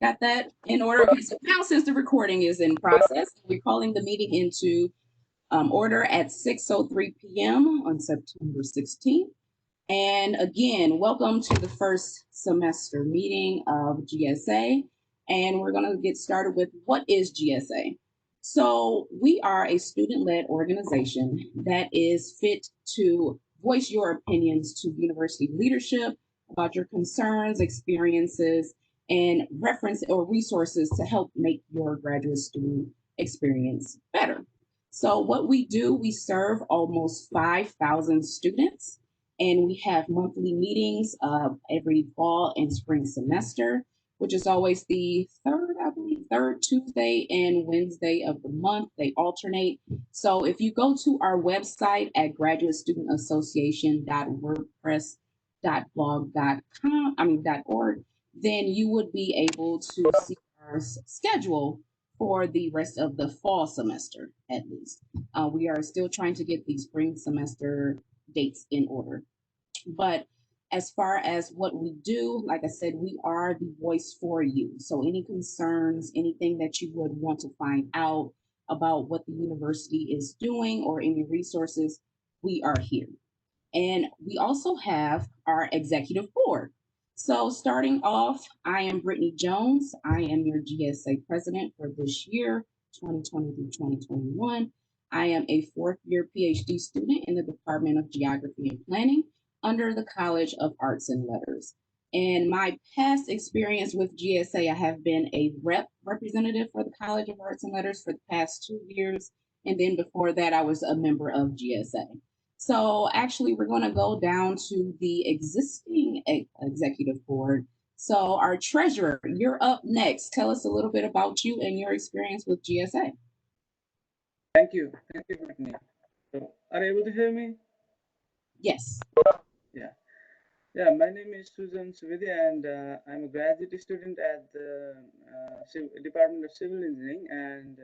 Got that in order? Okay, so now since the recording is in process, we're calling the meeting into order at 6:03 p.m. on September 16th. And again, welcome to the first semester meeting of GSA. And we're going to get started with what is GSA? So, we are a student led organization that is fit to voice your opinions to university leadership about your concerns, experiences, and reference or resources to help make your graduate student experience better. So, what we do, we serve almost 5,000 students and we have monthly meetings every fall and spring semester, which is always the third, I believe, third Tuesday and Wednesday of the month. They alternate. So if you go to our website at graduatestudentassociation.wordpress.blog.com, .org, then you would be able to see our schedule for the rest of the fall semester, at least. We are still trying to get the spring semester dates in order. But as far as what we do, like I said, we are the voice for you. So any concerns, anything that you would want to find out about what the university is doing or any resources, we are here. And we also have our executive board. So starting off, I am Brittany Jones. I am your GSA president for this year, 2020 through 2021. I am a fourth year PhD student in the Department of Geography and Planning under the College of Arts and Letters. And my past experience with GSA, I have been a representative for the College of Arts and Letters for the past 2 years. And then before that, I was a member of GSA. So actually, we're going to go down to the existing executive board. So our treasurer, you're up next. Tell us a little bit about you and your experience with GSA. Thank you, Brittany. So, are you able to hear me? Yes. Yeah. Yeah, my name is Susan Suvidi, and I'm a graduate student at the Department of Civil Engineering. And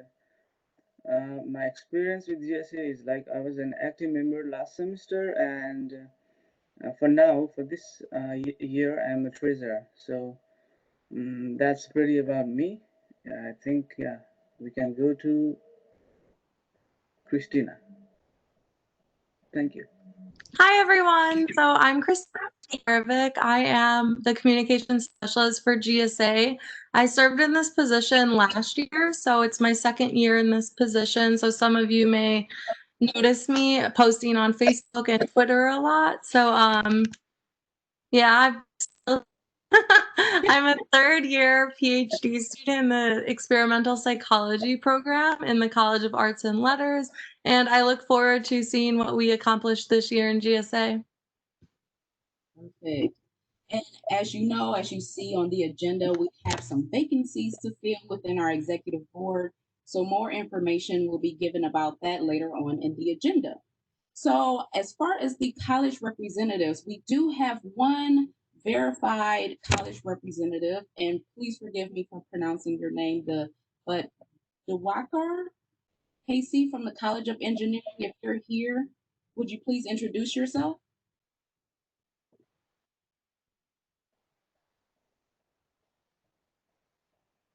my experience with GSA is like I was an active member last semester, and for now, for this year, I'm a treasurer. So that's pretty about me. I think we can go to Christina. Thank you. Hi, everyone. So I'm Christina Aravic. I am the communications specialist for GSA. I served in this position last year, so it's my second year in this position. So some of you may notice me posting on Facebook and Twitter a lot. So yeah, I'm a third year PhD student in the experimental psychology program in the College of Arts and Letters, and I look forward to seeing what we accomplish this year in GSA. Perfect. And as you know, as you see on the agenda, we have some vacancies to fill within our executive board. So more information will be given about that later on in the agenda. So as far as the college representatives, we do have one verified college representative, and please forgive me for pronouncing your name, but Dewakar Casey from the College of Engineering. If you're here, would you please introduce yourself?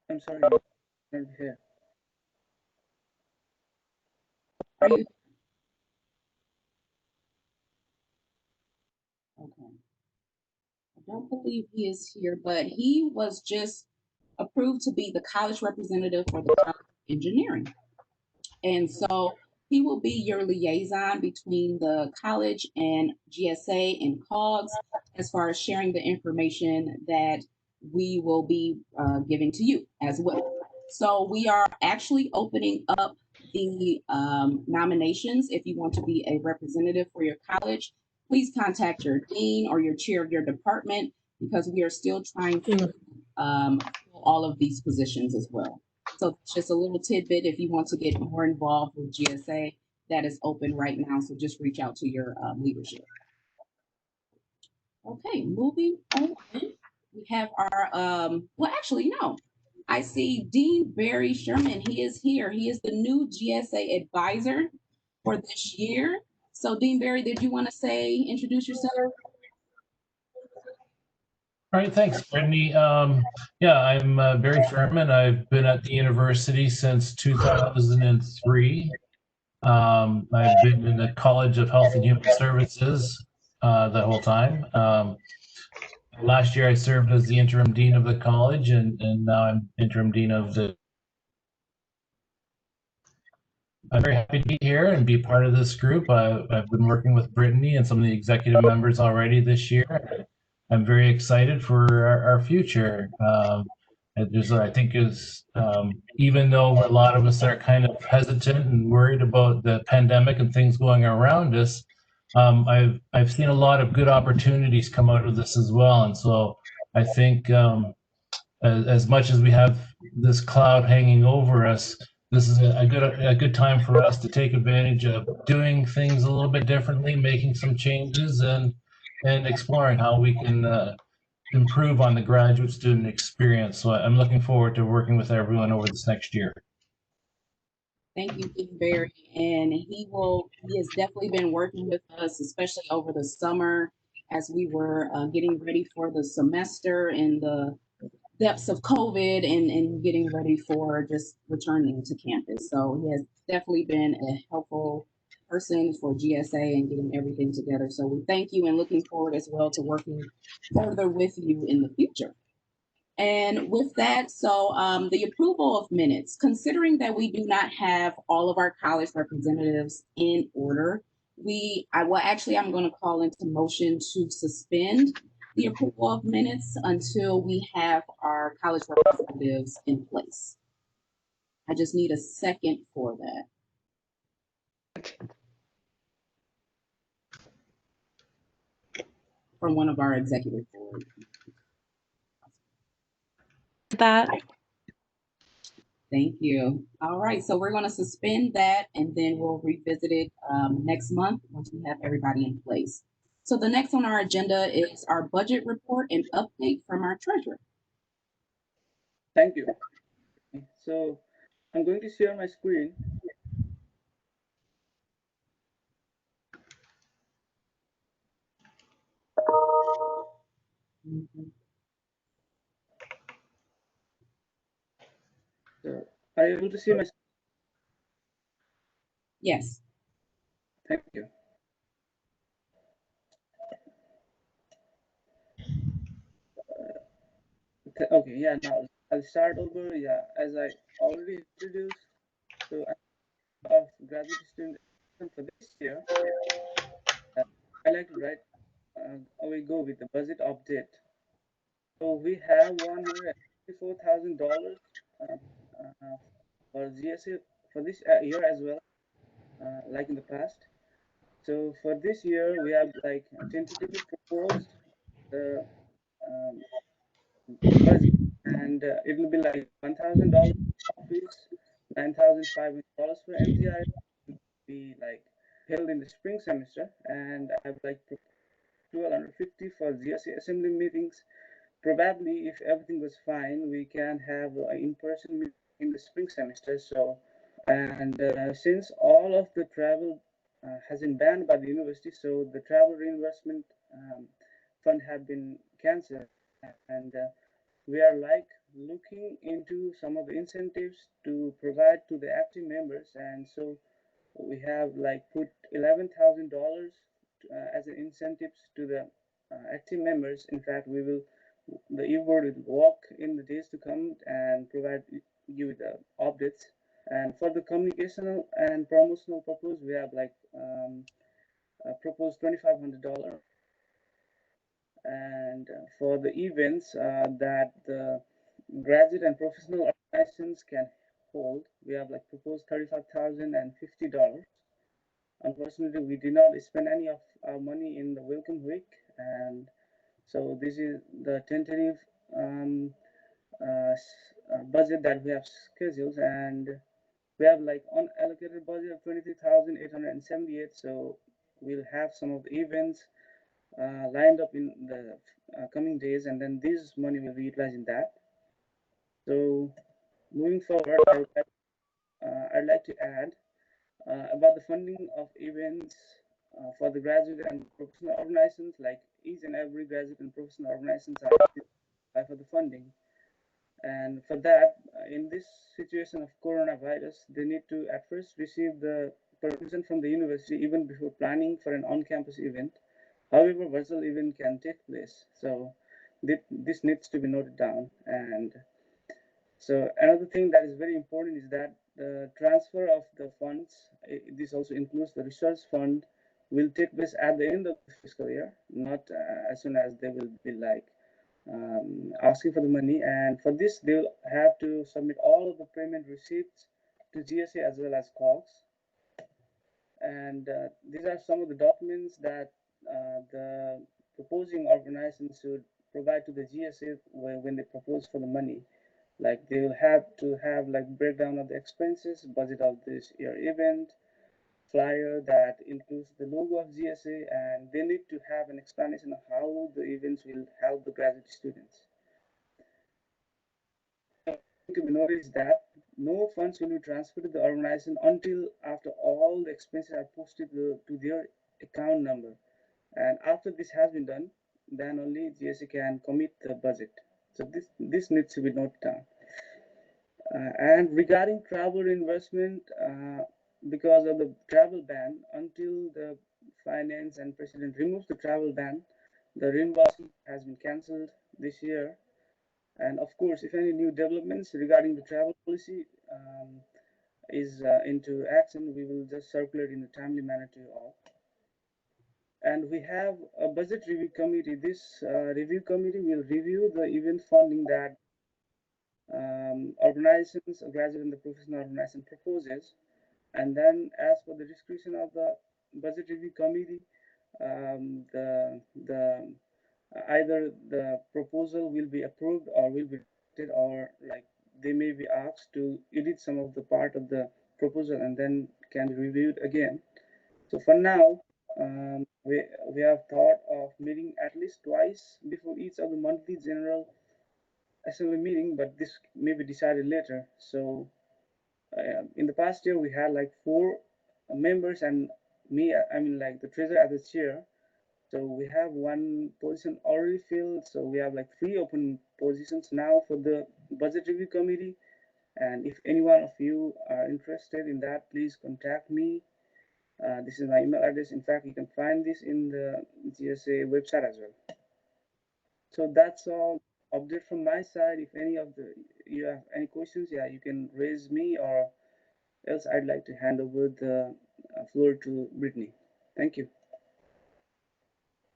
I'm sorry, I'm not here. Are you okay? I don't believe he is here, but he was just approved to be the college representative for the College of Engineering. And so he will be your liaison between the college and GSA and COGS as far as sharing the information that we will be giving to you as well. So we are actually opening up the nominations. If you want to be a representative for your college, please contact your dean or your chair of your department because we are still trying to fill all of these positions as well. So it's just a little tidbit if you want to get more involved with GSA, that is open right now. So just reach out to your leadership. Okay, moving on. We have our, well, actually, no. I see Dean Barry Sherman. He is here. He is the new GSA advisor for this year. So, Dean Barry, did you want to say, introduce yourself? All right, thanks, Brittany. Yeah, I'm Barry Furman. I've been at the university since 2003. I've been in the College of Health and Human Services the whole time. Last year, I served as the interim dean of the college, and now I'm interim dean of the. I'm very happy to be here and be part of this group. I've been working with Brittany and some of the executive members already this year. I'm very excited for our future. I think is even though a lot of us are kind of hesitant and worried about the pandemic and things going around us, I've seen a lot of good opportunities come out of this as well. And so I think as much as we have this cloud hanging over us, this is a good time for us to take advantage of doing things a little bit differently, making some changes, and exploring how we can improve on the graduate student experience. So I'm looking forward to working with everyone over this next year. Thank you, Dean Barry. And he has definitely been working with us, especially over the summer as we were getting ready for the semester and the depths of COVID and getting ready for just returning to campus. So he has definitely been a helpful person for GSA and getting everything together. So we thank you and looking forward as well to working further with you in the future. And with that, so the approval of minutes, considering that we do not have all of our college representatives in order, I'm going to call into motion to suspend the approval of minutes until we have our college representatives in place. I just need a second for that from one of our executive board. That. Thank you. All right, so we're going to suspend that and then we'll revisit it next month once we have everybody in place. So the next on our agenda is our budget report and update from our treasurer. Thank you. So I'm going to share my screen. Mm-hmm. So are you able to see my screen? Yes. Thank you. Okay, yeah, now I'll start over. Yeah, as I already introduced, so I'm of graduate student for this year. I like to write, we go with the budget update. So we have $154,000 for GSA for this year as well, like in the past. So for this year, we have like tentatively proposed the um, budget, and it will be like $1,000 office, $9,500 for MTI, be like held in the spring semester, and I have like 1,250 for GSA assembly meetings. Probably, if everything was fine, we can have an in-person meeting in the spring semester. So, and since all of the travel has been banned by the university, so the travel reimbursement fund have been cancelled, and we are like looking into some of the incentives to provide to the active members, and so we have like put $11,000 as an incentives to the active members. In fact, the e-board will walk in the days to come and provide you with the updates. And for the communicational and promotional purpose, we have like proposed $2,500. And for the events that the graduate and professional organizations can hold, we have like proposed $35,050. Unfortunately, we did not spend any of our money in the welcome week, and so this is the tentative budget that we have scheduled, and we have like unallocated budget of 23,878. So we'll have some of the events lined up in the coming days, and then this money will be utilized in that. So moving forward, I'd like to add about the funding of events for the graduate and professional organizations, like each and every graduate and professional organizations are apply for the funding. And for that, in this situation of coronavirus, they need to at first receive the permission from the university even before planning for an on-campus event. However, virtual event can take place. So this needs to be noted down. And so another thing that is very important is that the transfer of the funds, this also includes the research fund, will take place at the end of the fiscal year, not as soon as they will be like asking for the money. And for this, they will have to submit all of the payment receipts to GSA as well as COGS. And these are some of the documents that the proposing organization should provide to the GSA when they propose for the money. Like they will have to have like breakdown of the expenses, budget of this year event, flyer that includes the logo of GSA, and they need to have an explanation of how the events will help the graduate students. To be noticed that no funds will be transferred to the organization until after all the expenses are posted to their account number. And after this has been done, then only GSA can commit the budget. So this needs to be noted down. And regarding travel reimbursement, because of the travel ban, until the finance and president removes the travel ban, the reimbursement has been cancelled this year. And of course, if any new developments regarding the travel policy is into action, we will just circulate in a timely manner to you all. And we have a budget review committee. This review committee will review the event funding that organizations, graduate and the professional organization proposes. And then as for the discretion of the budget review committee, the either the proposal will be approved or will be rejected, or like they may be asked to edit some of the part of the proposal and then can be reviewed again. So for now, we have thought of meeting at least twice before each of the monthly general assembly meeting, but this may be decided later. So in the past year, we had like 4 members and me, I mean like the treasurer as the chair. So we have one position already filled. So we have like 3 open positions now for the budget review committee. And if any one of you are interested in that, please contact me. This is my email address. In fact, you can find this in the GSA website as well. So that's all update from my side. If any of you have any questions, yeah, you can raise me, or else I'd like to hand over the floor to Brittany. Thank you.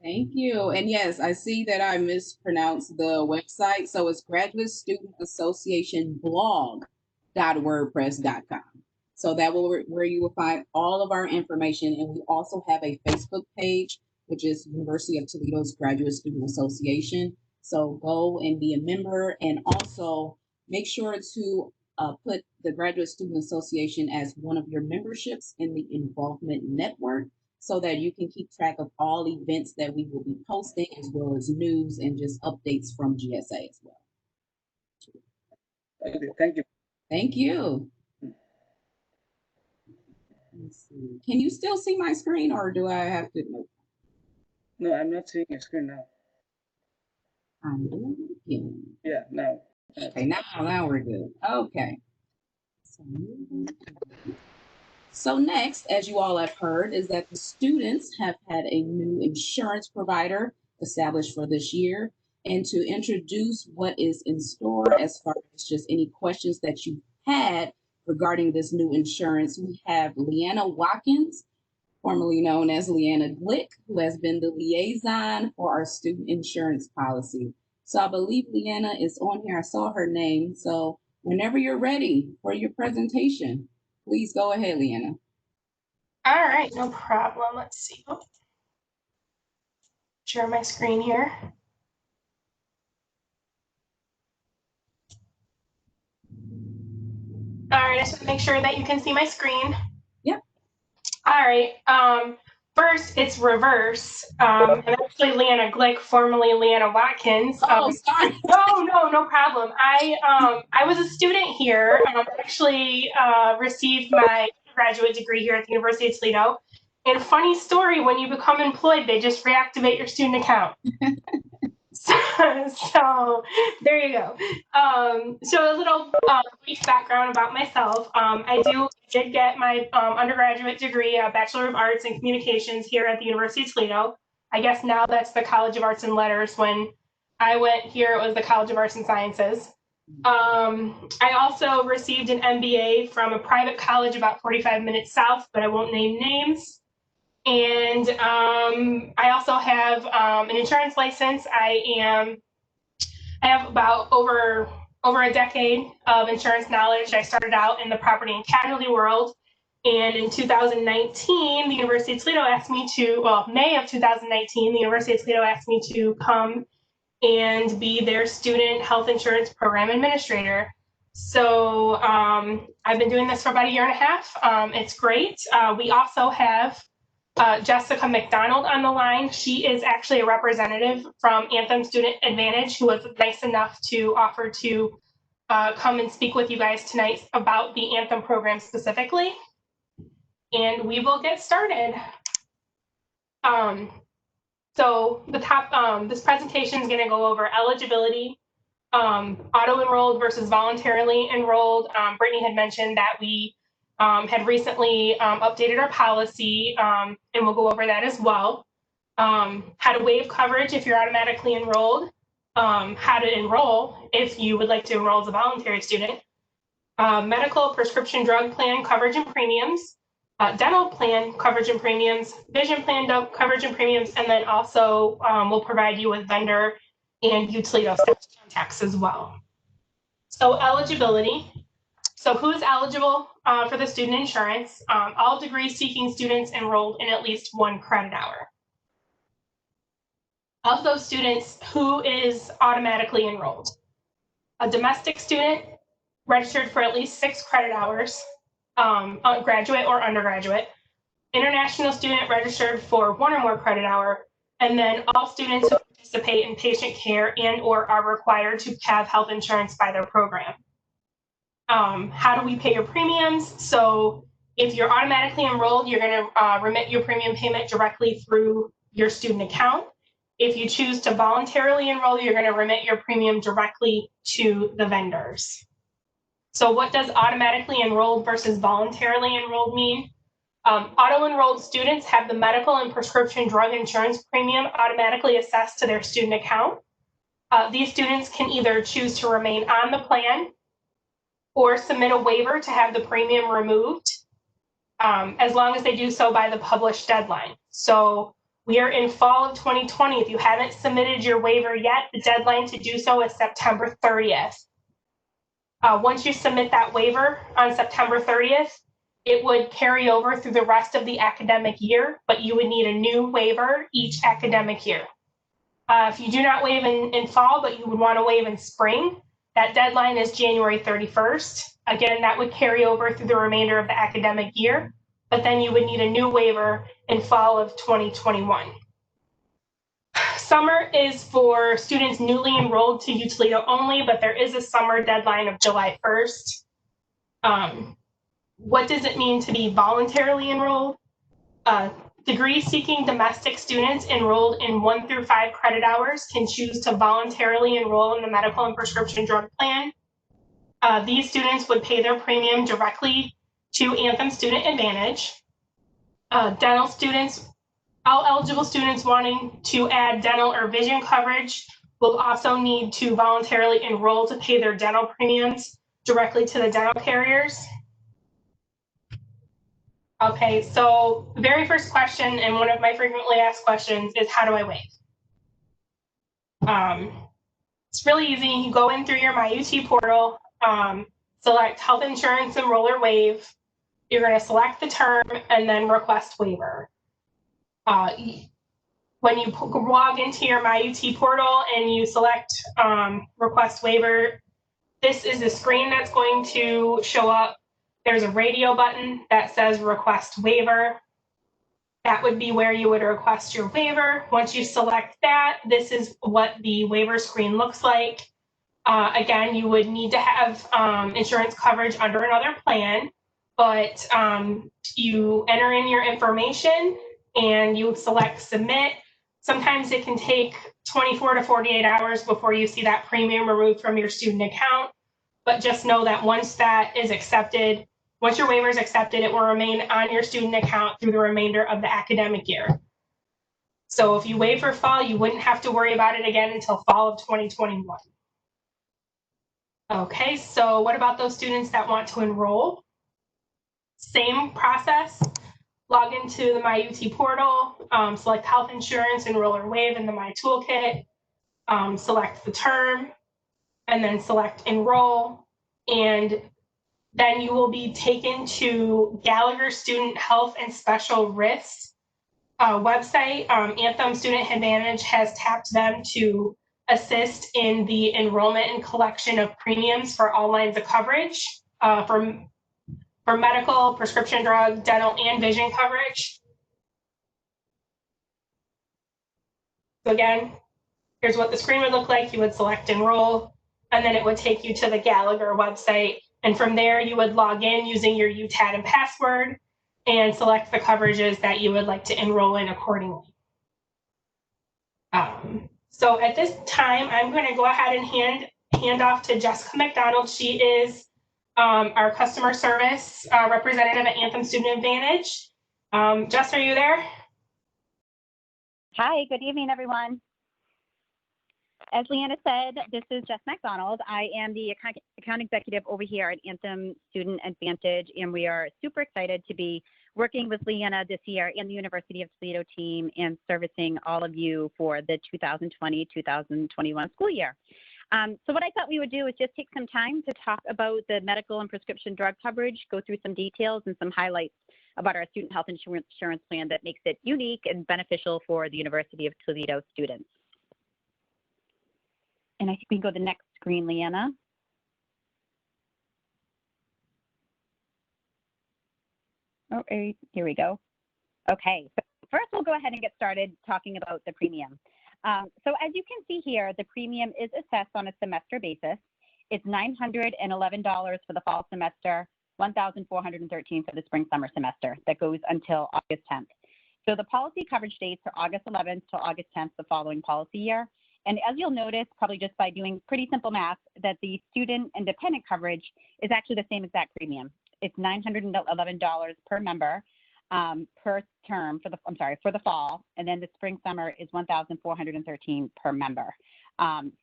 Thank you. And yes, I see that I mispronounced the website. So it's Graduate Student Association blog.wordpress.com. So that will where you will find all of our information. And we also have a Facebook page, which is University of Toledo's Graduate Student Association. So go and be a member, and also make sure to put the Graduate Student Association as one of your memberships in the involvement network, so that you can keep track of all events that we will be posting, as well as news and just updates from GSA as well. Okay, thank you. Thank you. Let's see. Can you still see my screen, or do I have to? No, I'm not seeing your screen now. I'm doing it again. Yeah, now. Okay, now we're good. Okay. So next, as you all have heard, is that the students have had a new insurance provider established for this year. And to introduce what is in store as far as just any questions that you had regarding this new insurance, we have Leanna Watkins, formerly known as Leanna Glick, who has been the liaison for our student insurance policy. So I believe Leanna is on here. I saw her name. So whenever you're ready for your presentation, please go ahead, Leanna. All right, no problem. Let's see. Share my screen here. All right, I just want to make sure that you can see my screen. Yep. All right. First, it's reverse. I'm actually Leanna Glick, formerly Leanna Watkins. Sorry. No problem. I was a student here. I actually received my graduate degree here at the University of Toledo. And funny story, when you become employed, they just reactivate your student account. So there you go. So a little brief background about myself. I did get my undergraduate degree, a Bachelor of Arts in Communications here at the University of Toledo. I guess now that's the College of Arts and Letters. When I went here, it was the College of Arts and Sciences. I also received an MBA from a private college about 45 minutes south, but I won't name names. And I also have an insurance license. I have about over a decade of insurance knowledge. I started out in the property and casualty world. And in 2019, the University of Toledo asked me to, May of 2019, the University of Toledo asked me to come and be their student health insurance program administrator. So I've been doing this for about a year and a half. It's great. We also have Jessica McDonald on the line. She is actually a representative from Anthem Student Advantage who was nice enough to offer to come and speak with you guys tonight about the Anthem program specifically. And we will get started. So the top, this presentation is going to go over eligibility, auto-enrolled versus voluntarily enrolled. Brittany had mentioned that we had recently updated our policy, and we'll go over that as well. How to waive coverage if you're automatically enrolled, how to enroll if you would like to enroll as a voluntary student, medical prescription drug plan coverage and premiums, dental plan coverage and premiums, vision plan coverage and premiums, and then also we'll provide you with vendor and Toledo staff contacts as well. So eligibility. So who's eligible for the student insurance? All degree-seeking students enrolled in at least 1 credit hour. Of those students, who is automatically enrolled? A domestic student registered for at least 6 credit hours, graduate or undergraduate, international student registered for 1 or more credit hour, and then all students who participate in patient care and or are required to have health insurance by their program. How do we pay your premiums? So if you're automatically enrolled, you're going to remit your premium payment directly through your student account. If you choose to voluntarily enroll, you're going to remit your premium directly to the vendors. So what does automatically enrolled versus voluntarily enrolled mean? Auto-enrolled students have the medical and prescription drug insurance premium automatically assessed to their student account. These students can either choose to remain on the plan or submit a waiver to have the premium removed, as long as they do so by the published deadline. So we are in fall of 2020. If you haven't submitted your waiver yet, the deadline to do so is September 30th. Once you submit that waiver on September 30th, it would carry over through the rest of the academic year, but you would need a new waiver each academic year. If you do not waive in fall, but you would want to waive in spring, that deadline is January 31st. Again, that would carry over through the remainder of the academic year, but then you would need a new waiver in fall of 2021. Summer is for students newly enrolled to Toledo only, but there is a summer deadline of July 1st. What does it mean to be voluntarily enrolled? Degree-seeking domestic students enrolled in 1 through 5 credit hours can choose to voluntarily enroll in the medical and prescription drug plan. These students would pay their premium directly to Anthem Student Advantage. Dental students, all eligible students wanting to add dental or vision coverage will also need to voluntarily enroll to pay their dental premiums directly to the dental carriers. Okay, so the very first question, and one of my frequently asked questions, is how do I waive? It's really easy. You go in through your MyUT portal, select health insurance enroller waive. You're going to select the term and then request waiver. When you log into your MyUT portal and you select request waiver, this is the screen that's going to show up. There's a radio button that says request waiver. That would be where you would request your waiver. Once you select that, this is what the waiver screen looks like. Again, you would need to have insurance coverage under another plan, but you enter in your information and you select submit. Sometimes it can take 24 to 48 hours before you see that premium removed from your student account. But just know that once that is accepted, once your waiver is accepted, it will remain on your student account through the remainder of the academic year. So if you waive for fall, you wouldn't have to worry about it again until fall of 2021. Okay, so what about those students that want to enroll? Same process. Log into the My UT portal, select health insurance, enroll or waive in the My Toolkit, select the term, and then select enroll. And then you will be taken to Gallagher Student Health and Special Risks website. Anthem Student Advantage has tapped them to assist in the enrollment and collection of premiums for all lines of coverage for medical, prescription drug, dental, and vision coverage. So again, here's what the screen would look like. You would select enroll, and then it would take you to the Gallagher website. And from there, you would log in using your UTAD and password and select the coverages that you would like to enroll in accordingly. So at this time, I'm going to go ahead and hand off to Jessica McDonald. She is our customer service representative at Anthem Student Advantage. Jess, are you there? Hi, good evening, everyone. As Leanna said, this is Jess McDonald. I am the account executive over here at Anthem Student Advantage, and we are super excited to be working with Leanna this year and the University of Toledo team and servicing all of you for the 2020-2021 school year. So what I thought we would do is just take some time to talk about the medical and prescription drug coverage, go through some details and some highlights about our student health insurance plan that makes it unique and beneficial for the University of Toledo students. And I think we can go to the next screen, Leanna. Oh, here we go. Okay, so first we'll go ahead and get started talking about the premium. So as you can see here, the premium is assessed on a semester basis. It's $911 for the fall semester, $1,413 for the spring summer semester. That goes until August 10th. So the policy coverage dates are August 11th to August 10th the following policy year. And as you'll notice, probably just by doing pretty simple math, that the student and dependent coverage is actually the same exact premium. It's $911 per member per term for the fall, and then the spring summer is $1,413 per member.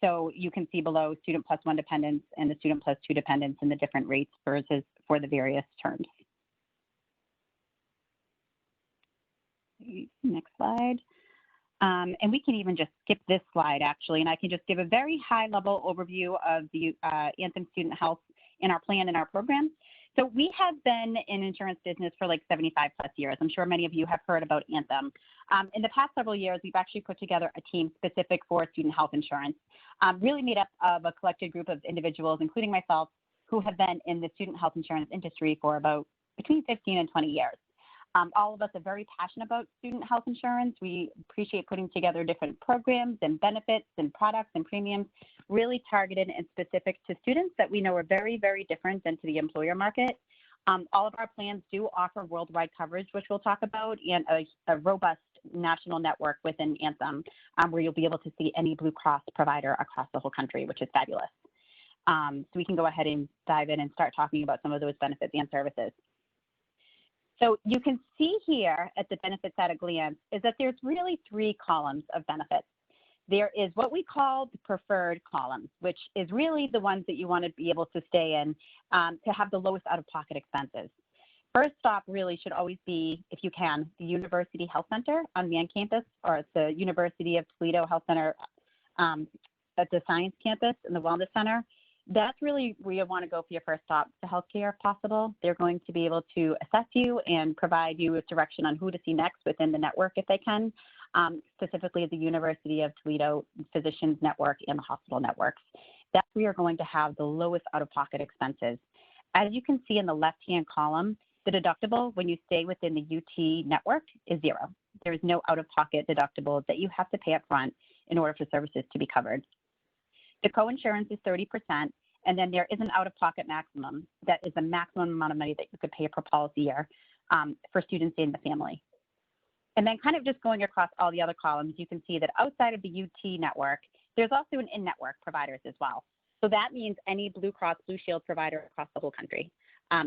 So you can see below student plus one dependents and the student plus two dependents and the different rates versus for the various terms. Next slide. And we can even just skip this slide actually, and I can just give a very high level overview of the Anthem Student Health in our plan and our program. So we have been in insurance business for like 75 plus years. I'm sure many of you have heard about Anthem. In the past several years, we've actually put together a team specific for student health insurance, really made up of a collected group of individuals, including myself, who have been in the student health insurance industry for about between 15 and 20 years. All of us are very passionate about student health insurance. We appreciate putting together different programs and benefits and products and premiums really targeted and specific to students that we know are very, very different than to the employer market. All of our plans do offer worldwide coverage, which we'll talk about, and a robust national network within Anthem, where you'll be able to see any Blue Cross provider across the whole country, which is fabulous. So we can go ahead and dive in and start talking about some of those benefits and services. So you can see here at the benefits at a glance is that there's really three columns of benefits. There is what we call the preferred columns, which is really the ones that you want to be able to stay in to have the lowest out-of-pocket expenses. First stop really should always be, if you can, the University Health Center on main campus, or the University of Toledo Health Center at the Science Campus and the Wellness Center. That's really where you want to go for your first stop to healthcare if possible. They're going to be able to assess you and provide you with direction on who to see next within the network if they can, specifically the University of Toledo Physicians Network and the hospital networks. That's where you're going to have the lowest out-of-pocket expenses. As you can see in the left-hand column, the deductible when you stay within the UT network is zero. There is no out-of-pocket deductible that you have to pay up front in order for services to be covered. The co-insurance is 30%, and then there is an out-of-pocket maximum. That is the maximum amount of money that you could pay per policy year for students in the family. And then kind of just going across all the other columns, you can see that outside of the UT network, there's also an in-network providers as well. So that means any Blue Cross Blue Shield provider across the whole country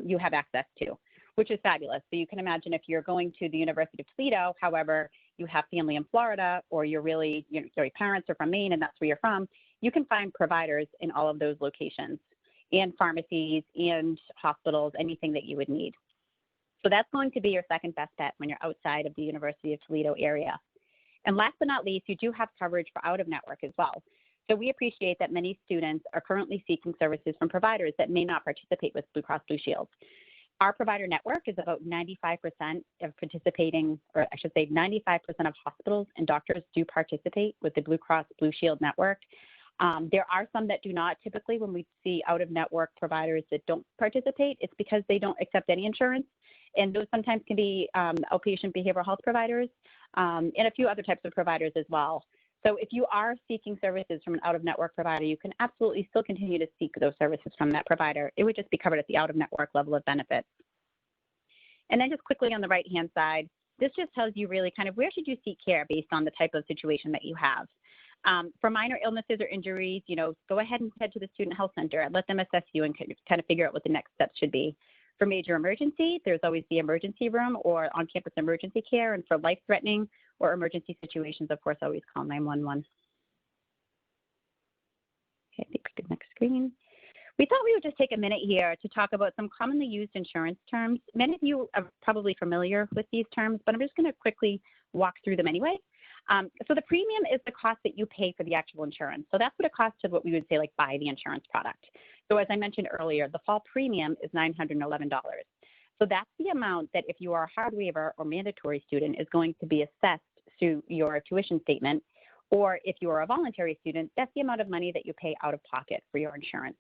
you have access to, which is fabulous. So you can imagine if you're going to the University of Toledo, however, you have family in Florida, or your parents are from Maine and that's where you're from, you can find providers in all of those locations, and pharmacies and hospitals, anything that you would need. So that's going to be your second best bet when you're outside of the University of Toledo area. And last but not least, you do have coverage for out of network as well. So we appreciate that many students are currently seeking services from providers that may not participate with Blue Cross Blue Shield. Our provider network is about 95% of participating, or I should say 95% of hospitals and doctors do participate with the Blue Cross Blue Shield network. There are some that do not. Typically, when we see out-of-network providers that don't participate, it's because they don't accept any insurance. And those sometimes can be outpatient behavioral health providers and a few other types of providers as well. So if you are seeking services from an out-of-network provider, you can absolutely still continue to seek those services from that provider. It would just be covered at the out-of-network level of benefits. And then just quickly on the right-hand side, this just tells you really kind of where should you seek care based on the type of situation that you have. For minor illnesses or injuries, go ahead and head to the Student Health Center and let them assess you and kind of figure out what the next steps should be. For major emergency, there's always the emergency room or on-campus emergency care. And for life-threatening or emergency situations, of course, always call 911. Okay, I think we could next screen. We thought we would just take a minute here to talk about some commonly used insurance terms. Many of you are probably familiar with these terms, but I'm just going to quickly walk through them anyway. So the premium is the cost that you pay for the actual insurance. So that's what it costs to what we would say like buy the insurance product. So as I mentioned earlier, the fall premium is $911. So that's the amount that if you are a hard waiver or mandatory student is going to be assessed through your tuition statement, or if you are a voluntary student, that's the amount of money that you pay out of pocket for your insurance.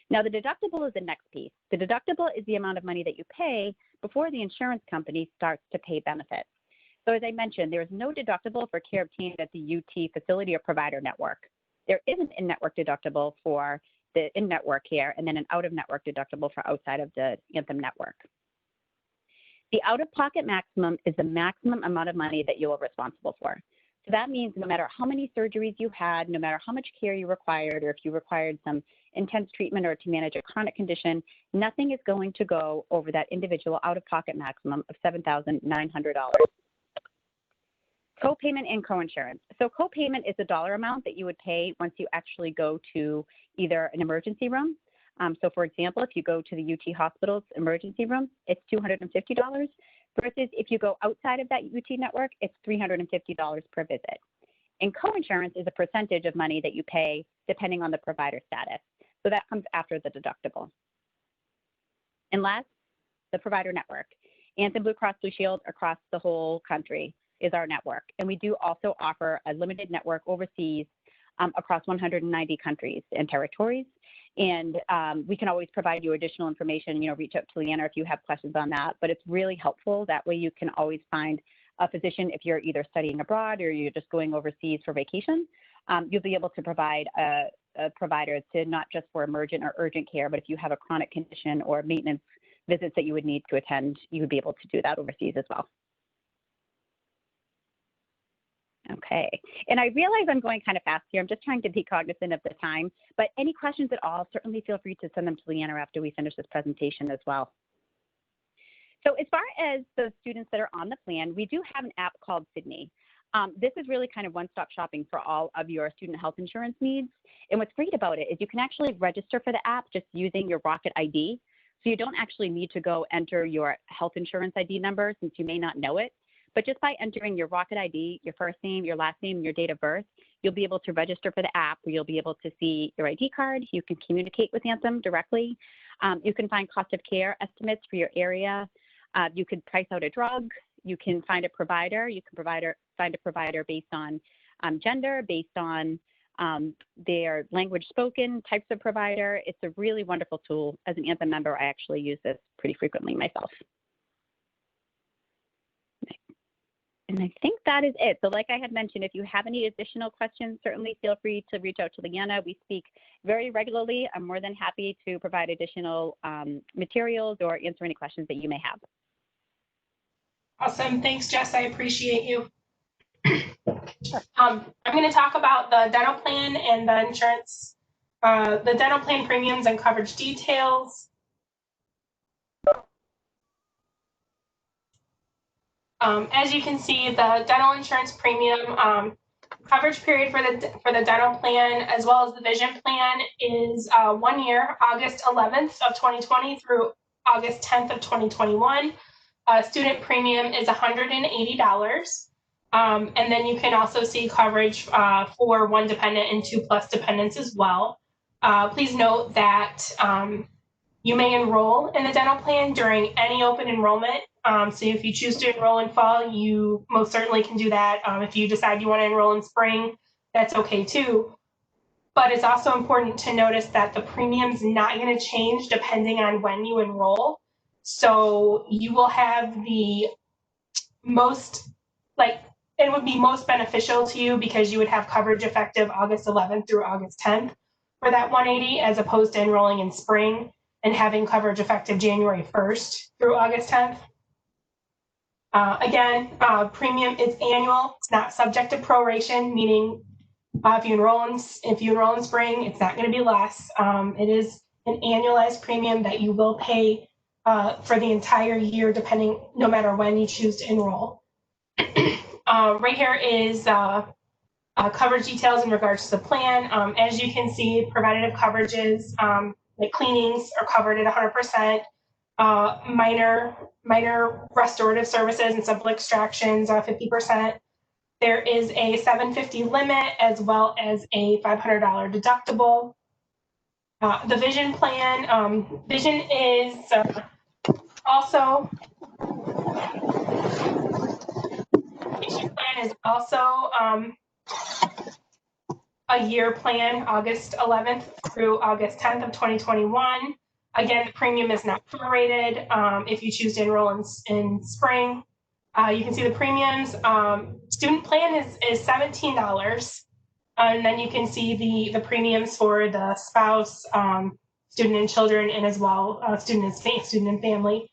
Now the deductible is the next piece. The deductible is the amount of money that you pay before the insurance company starts to pay benefits. So as I mentioned, there is no deductible for care obtained at the UT facility or provider network. There is an in-network deductible for the in-network care, and then an out-of-network deductible for outside of the Anthem network. The out-of-pocket maximum is the maximum amount of money that you are responsible for. So that means no matter how many surgeries you had, no matter how much care you required, or if you required some intense treatment or to manage a chronic condition, nothing is going to go over that individual out-of-pocket maximum of $7,900. Co-payment and co-insurance. So co-payment is the dollar amount that you would pay once you actually go to either an emergency room. So for example, if you go to the UT hospital's emergency room, it's $250 versus if you go outside of that UT network, it's $350 per visit. And co-insurance is a percentage of money that you pay depending on the provider status. So that comes after the deductible. And last, the provider network. Anthem Blue Cross Blue Shield across the whole country is our network. And we do also offer a limited network overseas across 190 countries and territories. And we can always provide you additional information, reach out to Leanna if you have questions on that, but it's really helpful. That way you can always find a physician if you're either studying abroad or you're just going overseas for vacation. You'll be able to provide a provider to not just for emergent or urgent care, but if you have a chronic condition or maintenance visits that you would need to attend, you would be able to do that overseas as well. Okay, and I realize I'm going kind of fast here. I'm just trying to be cognizant of the time, but any questions at all, certainly feel free to send them to Leanna after we finish this presentation as well. So as far as the students that are on the plan, we do have an app called Sydney. This is really kind of one-stop shopping for all of your student health insurance needs. And what's great about it is you can actually register for the app just using your Rocket ID. So you don't actually need to go enter your health insurance ID number since you may not know it. But just by entering your Rocket ID, your first name, your last name, your date of birth, you'll be able to register for the app where you'll be able to see your ID card. You can communicate with Anthem directly. You can find cost of care estimates for your area. You can price out a drug. You can find a provider. You can find a provider based on gender, based on their language spoken, types of provider. It's a really wonderful tool. As an Anthem member, I actually use this pretty frequently myself. And I think that is it. So like I had mentioned, if you have any additional questions, certainly feel free to reach out to Leanna. We speak very regularly. I'm more than happy to provide additional materials or answer any questions that you may have. Awesome. Thanks, Jess. I appreciate you. I'm going to talk about the dental plan and the insurance, the dental plan premiums and coverage details. As you can see, the dental insurance premium coverage period for the dental plan as well as the vision plan is 1 year, August 11th of 2020 through August 10th of 2021. Student premium is $180. And then you can also see coverage for 1 dependent and 2+ dependents as well. Please note that you may enroll in the dental plan during any open enrollment. So if you choose to enroll in fall, you most certainly can do that. If you decide you want to enroll in spring, that's okay too. But it's also important to notice that the premium's not going to change depending on when you enroll. So you will have the most, it would be most beneficial to you because you would have coverage effective August 11th through August 10th for that 180, as opposed to enrolling in spring and having coverage effective January 1st through August 10th. Again, premium is annual. It's not subject to proration, meaning if you enroll in spring, it's not going to be less. It is an annualized premium that you will pay for the entire year, no matter when you choose to enroll. Right here is coverage details in regards to the plan. As you can see, preventative coverages like cleanings are covered at 100%. Minor restorative services and simple extractions are 50%. There is a $750 limit as well as a $500 deductible. The vision plan, vision is also, vision plan is also a year plan, August 11th through August 10th of 2021. Again, the premium is not prorated if you choose to enroll in spring. You can see the premiums. Student plan is $17. And then you can see the premiums for the spouse, student and children, and as well student and family.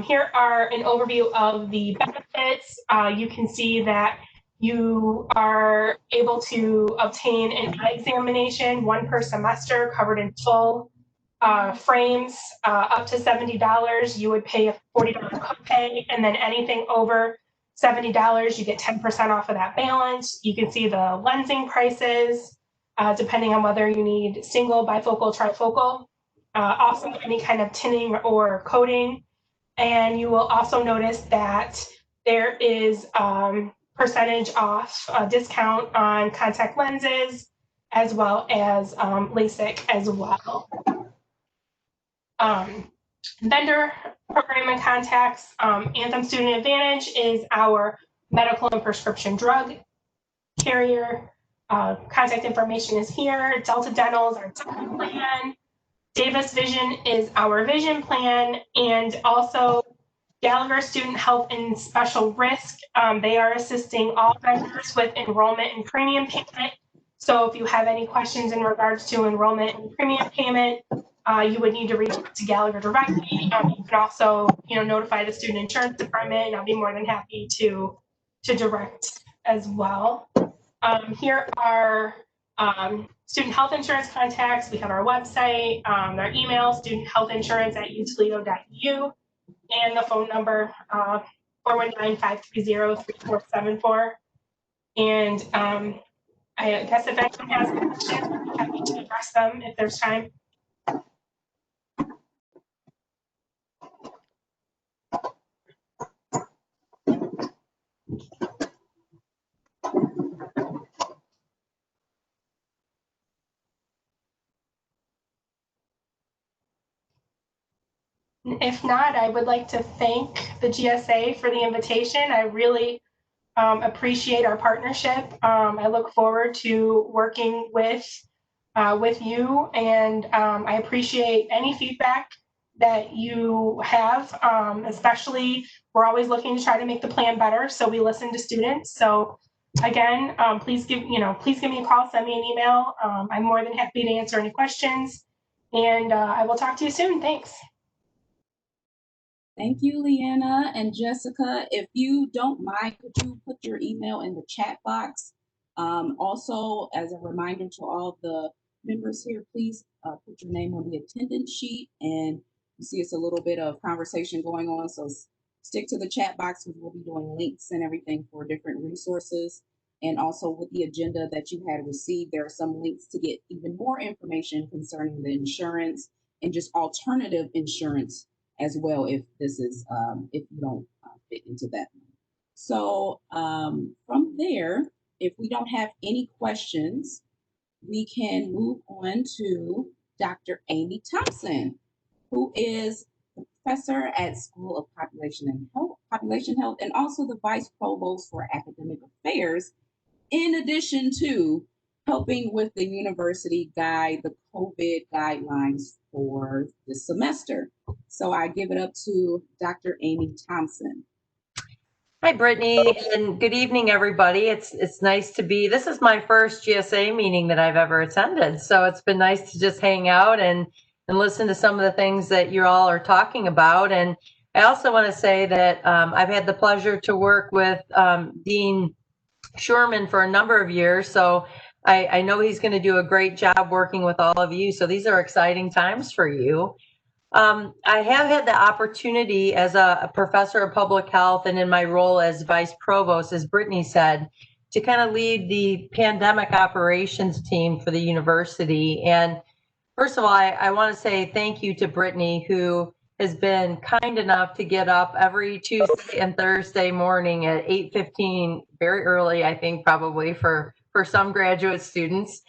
Here are an overview of the benefits. You can see that you are able to obtain an eye examination, 1 per semester, covered in full. Frames up to $70, you would pay a $40 copay, and then anything over $70, you get 10% off of that balance. You can see the lensing prices, depending on whether you need single, bifocal, trifocal, also any kind of tinning or coating. And you will also notice that there is percentage off discount on contact lenses, as well as LASIK as well. Vendor program and contacts. Anthem Student Advantage is our medical and prescription drug carrier. Contact information is here. Delta Dental is our dental plan. Davis Vision is our vision plan, and also Gallagher Student Health and Special Risk. They are assisting all vendors with enrollment and premium payment. So if you have any questions in regards to enrollment and premium payment, you would need to reach out to Gallagher directly. You can also, notify the student insurance department, and I'll be more than happy to direct as well. Here are student health insurance contacts. We have our website, our email, studenthealthinsurance@utoledo.edu, and the phone number 419-530-3474. And I guess if anyone has questions, I'm happy to address them if there's time. If not, I would like to thank the GSA for the invitation. I really appreciate our partnership. I look forward to working with you, and I appreciate any feedback that you have. Especially, we're always looking to try to make the plan better, so we listen to students. So again, please give me a call, send me an email. I'm more than happy to answer any questions, and I will talk to you soon. Thanks. Thank you, Leanna and Jessica. If you don't mind, could you put your email in the chat box? Also, as a reminder to all the members here, please put your name on the attendance sheet. And you see it's a little bit of conversation going on, so stick to the chat box because we'll be doing links and everything for different resources. And also with the agenda that you had received, there are some links to get even more information concerning the insurance and just alternative insurance as well if this is if you don't fit into that. So from there, if we don't have any questions, we can move on to Dr. Amy Thompson, who is a professor at School of Population Health, and also the Vice Provost for Academic Affairs, in addition to helping with the university guide the COVID guidelines for the semester. So I give it up to Dr. Amy Thompson. Hi, Brittany, and good evening, everybody. It's nice to be. This is my first GSA meeting that I've ever attended, so it's been nice to just hang out and listen to some of the things that you all are talking about. And I also want to say that I've had the pleasure to work with Dean Sherman for a number of years, so I know he's going to do a great job working with all of you. So these are exciting times for you. I have had the opportunity as a professor of public health and in my role as vice provost, as Brittany said, to kind of lead the pandemic operations team for the university. And first of all, I want to say thank you to Brittany, who has been kind enough to get up every Tuesday and Thursday morning at 8:15, very early, I think, probably for some graduate students,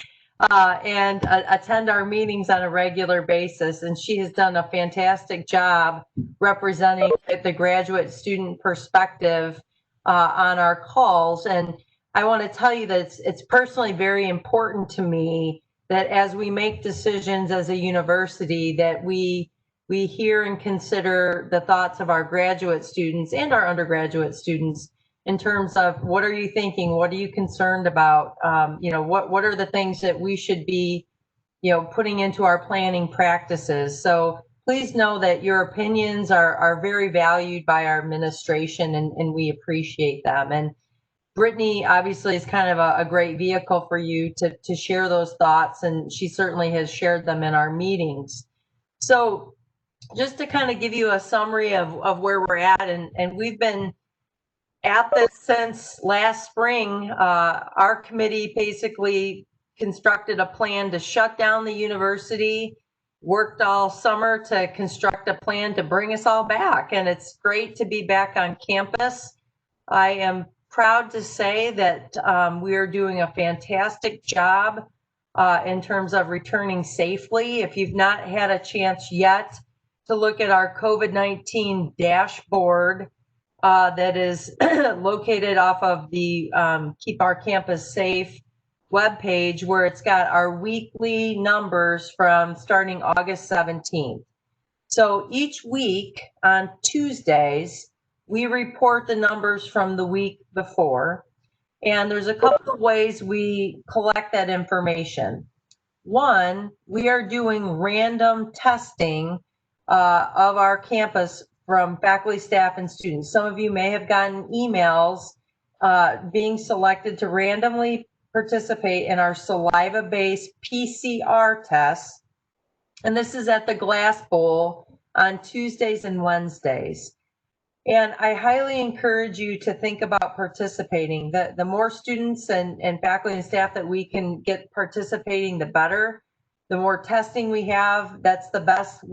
and attend our meetings on a regular basis. And she has done a fantastic job representing the graduate student perspective on our calls. And I want to tell you that it's personally very important to me that as we make decisions as a university, that we hear and consider the thoughts of our graduate students and our undergraduate students in terms of what are you thinking, what are you concerned about, what are the things that we should be, putting into our planning practices. So please know that your opinions are very valued by our administration, and we appreciate them. And Brittany obviously is kind of a great vehicle for you to share those thoughts, and she certainly has shared them in our meetings. So just to kind of give you a summary of where we're at, and we've been at this since last spring. Our committee basically constructed a plan to shut down the university, worked all summer to construct a plan to bring us all back, and it's great to be back on campus. I am proud to say that we are doing a fantastic job in terms of returning safely. If you've not had a chance yet to look at our COVID-19 dashboard that is located off of the Keep Our Campus Safe webpage, where it's got our weekly numbers from starting August 17th. So each week on Tuesdays, we report the numbers from the week before, and there's a couple of ways we collect that information. One, we are doing random testing of our campus from faculty, staff, and students. Some of you may have gotten emails being selected to randomly participate in our saliva-based PCR tests, and this is at the Glass Bowl on Tuesdays and Wednesdays. And I highly encourage you to think about participating. The more students and faculty and staff that we can get participating, the better. The more testing we have, that's the best,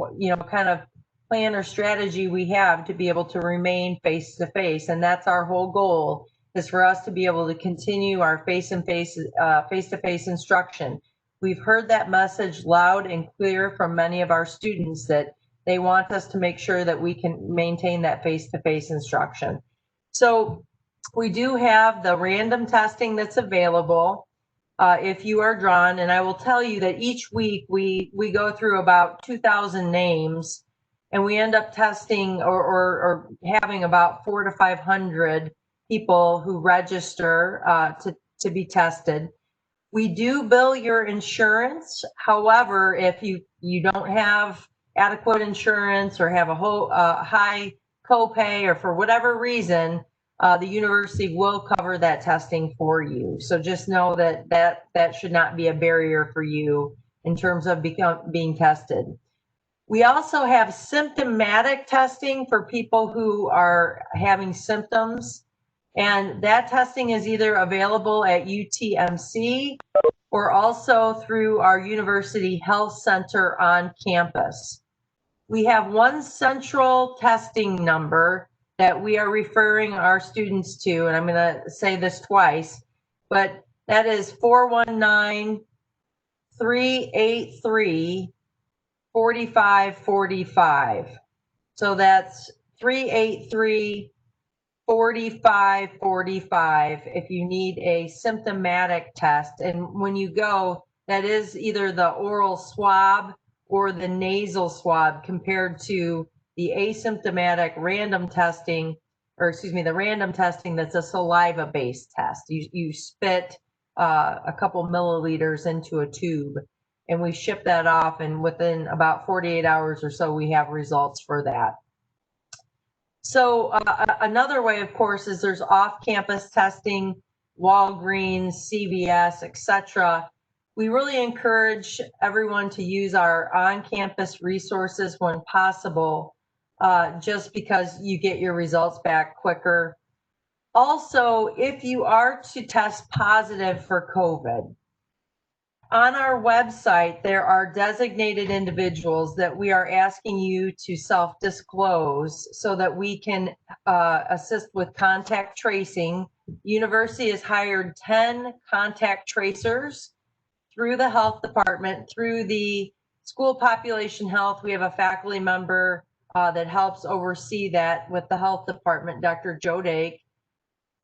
kind of plan or strategy we have to be able to remain face-to-face. And that's our whole goal, is for us to be able to continue our face-to-face instruction. We've heard that message loud and clear from many of our students that they want us to make sure that we can maintain that face-to-face instruction. So we do have the random testing that's available if you are drawn. And I will tell you that each week we go through about 2,000 names, and we end up testing or having about 400 to 500 people who register to be tested. We do bill your insurance. However, if you don't have adequate insurance or have a high copay or for whatever reason, the university will cover that testing for you. So just know that should not be a barrier for you in terms of being tested. We also have symptomatic testing for people who are having symptoms, and that testing is either available at UTMC or also through our University Health Center on campus. We have one central testing number that we are referring our students to, and I'm going to say this twice, but that is 419-383-4545. So that's 383-4545 if you need a symptomatic test. And when you go, that is either the oral swab or the nasal swab compared to the asymptomatic random testing, or excuse me, the random testing that's a saliva-based test. You spit a couple milliliters into a tube, and we ship that off, and within about 48 hours or so, we have results for that. So another way, of course, is there's off-campus testing, Walgreens, CVS, etc. We really encourage everyone to use our on-campus resources when possible, just because you get your results back quicker. Also, if you are to test positive for COVID, on our website, there are designated individuals that we are asking you to self-disclose so that we can assist with contact tracing. University has hired 10 contact tracers through the health department, through the school population health. We have a faculty member that helps oversee that with the health department, Dr. Joe Dake.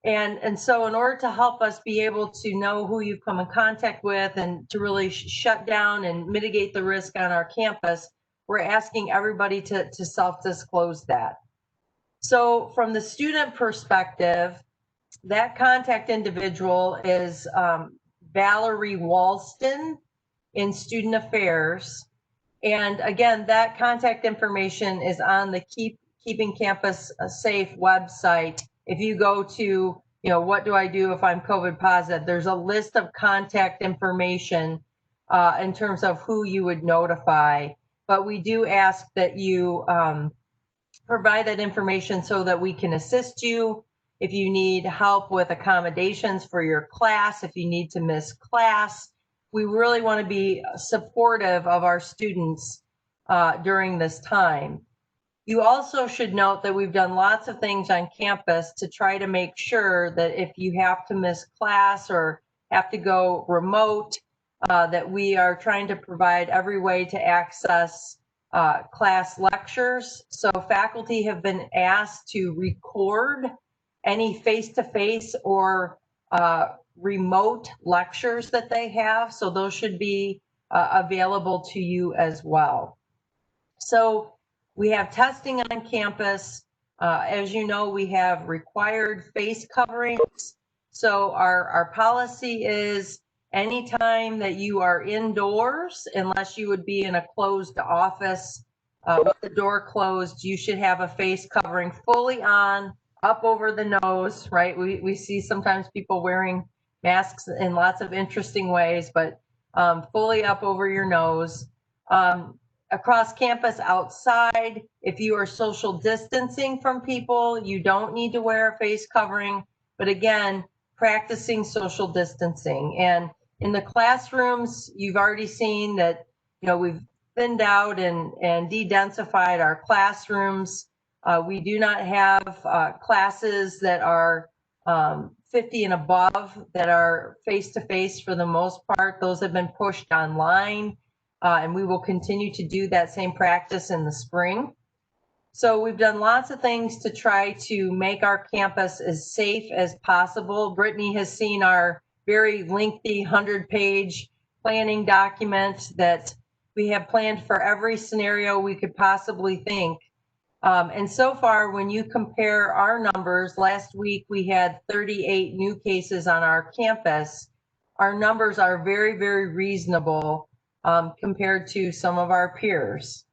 And so in order to help us be able to know who you've come in contact with and to really shut down and mitigate the risk on our campus, we're asking everybody to self-disclose that. So from the student perspective, that contact individual is Valerie Walston in Student Affairs. And again, that contact information is on the Keeping Campus Safe website. If you go to, what do I do if I'm COVID positive? There's a list of contact information in terms of who you would notify. But we do ask that you provide that information so that we can assist you. If you need help with accommodations for your class, if you need to miss class, we really want to be supportive of our students during this time. You also should note that we've done lots of things on campus to try to make sure that if you have to miss class or have to go remote, that we are trying to provide every way to access class lectures. So faculty have been asked to record any face-to-face or remote lectures that they have. So those should be available to you as well. So we have testing on campus. As you know, we have required face coverings. So our policy is anytime that you are indoors, unless you would be in a closed office with the door closed, you should have a face covering fully on, up over the nose, right? We see sometimes people wearing masks in lots of interesting ways, but fully up over your nose. Across campus outside, if you are social distancing from people, you don't need to wear a face covering, but again, practicing social distancing. And in the classrooms, you've already seen that, we've thinned out and de-densified our classrooms. We do not have classes that are 50 and above that are face-to-face for the most part. Those have been pushed online. And we will continue to do that same practice in the spring. So we've done lots of things to try to make our campus as safe as possible. Brittany has seen our very lengthy 100-page planning document that we have planned for every scenario we could possibly think. And so far, when you compare our numbers, last week we had 38 new cases on our campus. Our numbers are very, very reasonable compared to some of our peers.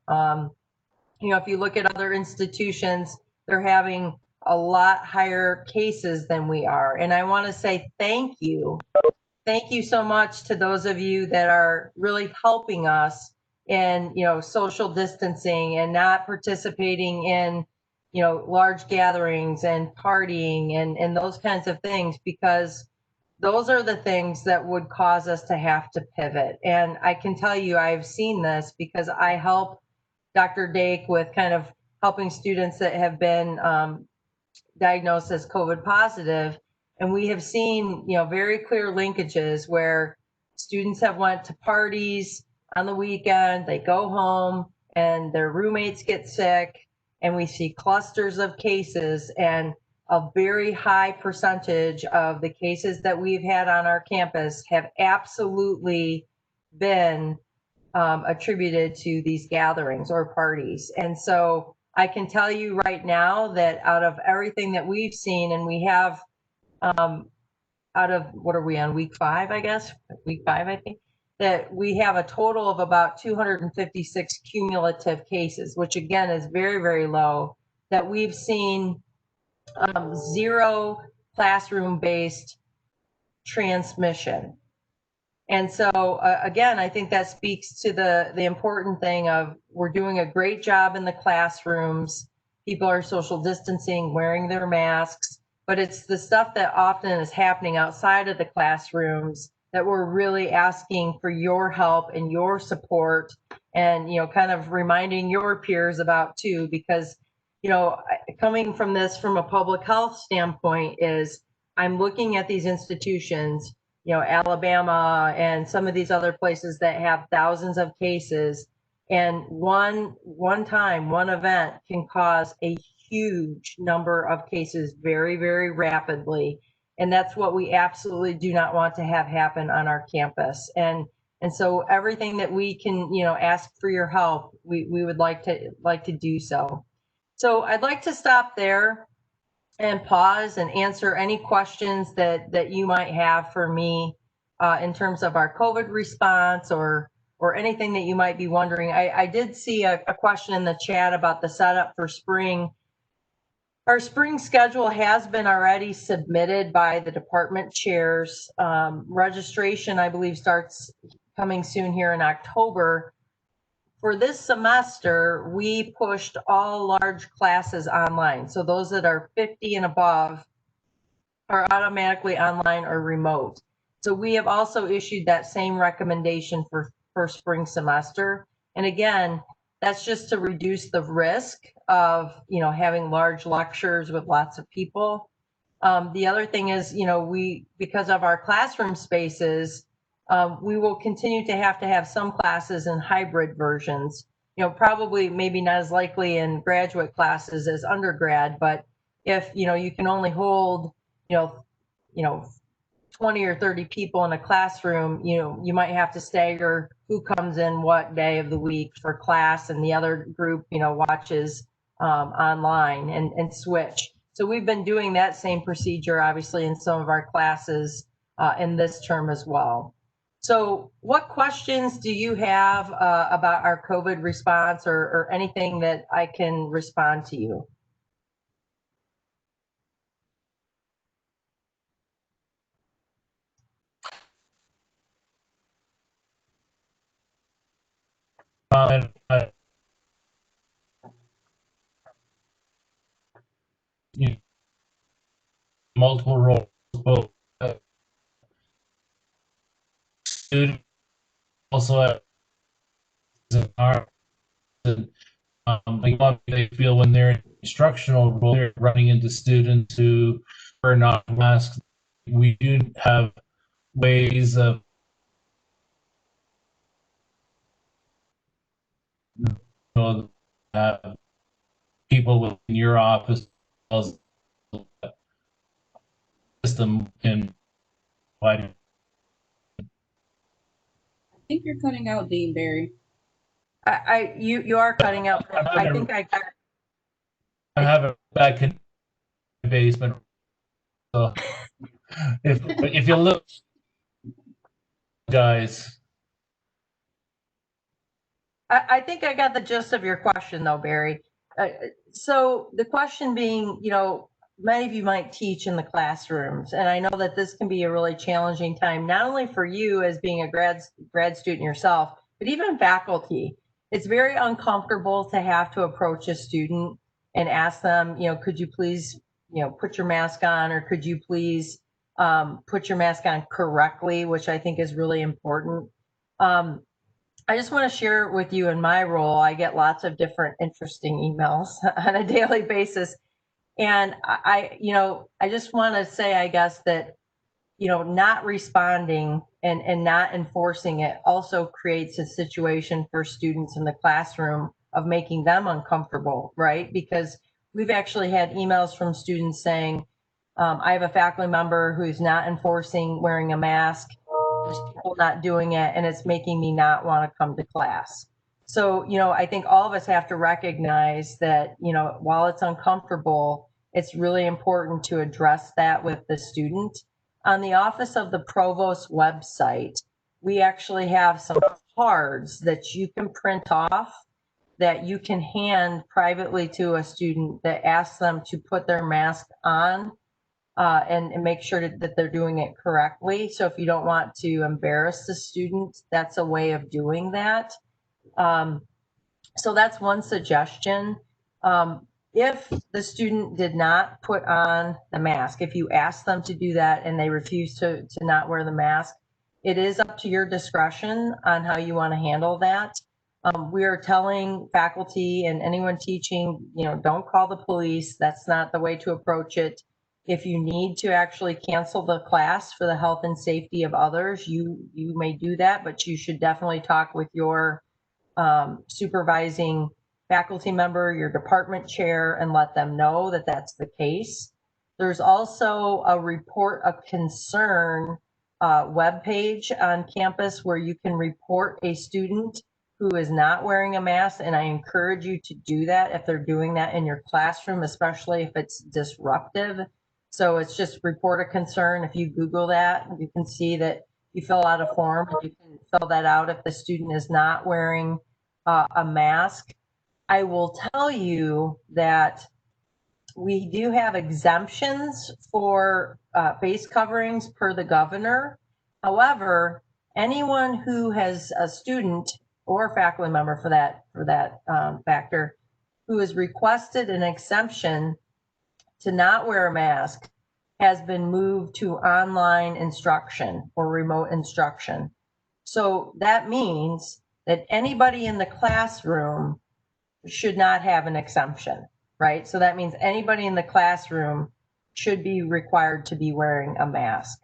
If you look at other institutions, they're having a lot higher cases than we are. And I want to say thank you. Thank you so much to those of you that are really helping us in, social distancing and not participating in, large gatherings and partying and those kinds of things, because those are the things that would cause us to have to pivot. And I can tell you, I've seen this because I help Dr. Dake with kind of helping students that have been diagnosed as COVID positive. And we have seen, very clear linkages where students have went to parties on the weekend, they go home and their roommates get sick, and we see clusters of cases, and a very high percentage of the cases that we've had on our campus have absolutely been attributed to these gatherings or parties. And so I can tell you right now that out of everything that we've seen, and we have out of, what are we on, week 5, I guess? Week 5, I think, that we have a total of about 256 cumulative cases, which again is very, very low, that we've seen 0 classroom-based transmission. And so again, I think that speaks to the important thing of we're doing a great job in the classrooms. People are social distancing, wearing their masks, but it's the stuff that often is happening outside of the classrooms that we're really asking for your help and your support, and kind of reminding your peers about too, because coming from this from a public health standpoint is I'm looking at these institutions, Alabama and some of these other places that have thousands of cases, and one event can cause a huge number of cases very, very rapidly. And that's what we absolutely do not want to have happen on our campus. And so everything that we can, ask for your help, we would like to do so. So I'd like to stop there and pause and answer any questions that you might have for me in terms of our COVID response or anything that you might be wondering. I did see a question in the chat about the setup for spring. Our spring schedule has been already submitted by the department chairs. Registration, I believe, starts coming soon here in October. For this semester, we pushed all large classes online. So those that are 50 and above are automatically online or remote. So we have also issued that same recommendation for spring semester. And again, that's just to reduce the risk of, having large lectures with lots of people. The other thing is, because of our classroom spaces, we will continue to have some classes in hybrid versions. Probably maybe not as likely in graduate classes as undergrad, but if you can only hold 20 or 30 people in a classroom, you might have to stagger who comes in what day of the week for class, and the other group watches online and switch. So we've been doing that same procedure, obviously, in some of our classes in this term as well. So what questions do you have about our COVID response or anything that I can respond to you? Multiple roles, both student also they feel when they're in instructional role, they're running into students who are not masked. We do have ways of people within your office system can provide. I think you're cutting out, Dean Barry. You are cutting out. I think I have a back in the basement. So if you look, guys. I think I got the gist of your question though, Barry. So the question being, many of you might teach in the classrooms, and I know that this can be a really challenging time, not only for you as being a grad student yourself, but even faculty. It's very uncomfortable to have to approach a student and ask them, could you please, put your mask on, or could you please put your mask on correctly, which I think is really important. I just want to share with you in my role, I get lots of different interesting emails on a daily basis. And I just want to say, I guess, that, not responding and not enforcing it also creates a situation for students in the classroom of making them uncomfortable, right? Because we've actually had emails from students saying, I have a faculty member who's not enforcing wearing a mask, there's people not doing it, and it's making me not want to come to class. So, I think all of us have to recognize that, while it's uncomfortable, it's really important to address that with the student. On the Office of the Provost website, we actually have some cards that you can print off that you can hand privately to a student that asks them to put their mask on and make sure that they're doing it correctly. So if you don't want to embarrass the student, that's a way of doing that. So that's one suggestion. If the student did not put on the mask, if you ask them to do that and they refuse to not wear the mask, it is up to your discretion on how you want to handle that. We are telling faculty and anyone teaching, don't call the police. That's not the way to approach it. If you need to actually cancel the class for the health and safety of others, you may do that, but you should definitely talk with your supervising faculty member, your department chair, and let them know that that's the case. There's also a report of concern webpage on campus where you can report a student who is not wearing a mask, and I encourage you to do that if they're doing that in your classroom, especially if it's disruptive. So it's just report a concern. If you Google that, you can see that you fill out a form, and you can fill that out if the student is not wearing a mask. I will tell you that we do have exemptions for face coverings per the governor. However, anyone who has a student or faculty member for that factor who has requested an exemption to not wear a mask has been moved to online instruction or remote instruction. So that means that anybody in the classroom should not have an exemption, right? So that means anybody in the classroom should be required to be wearing a mask.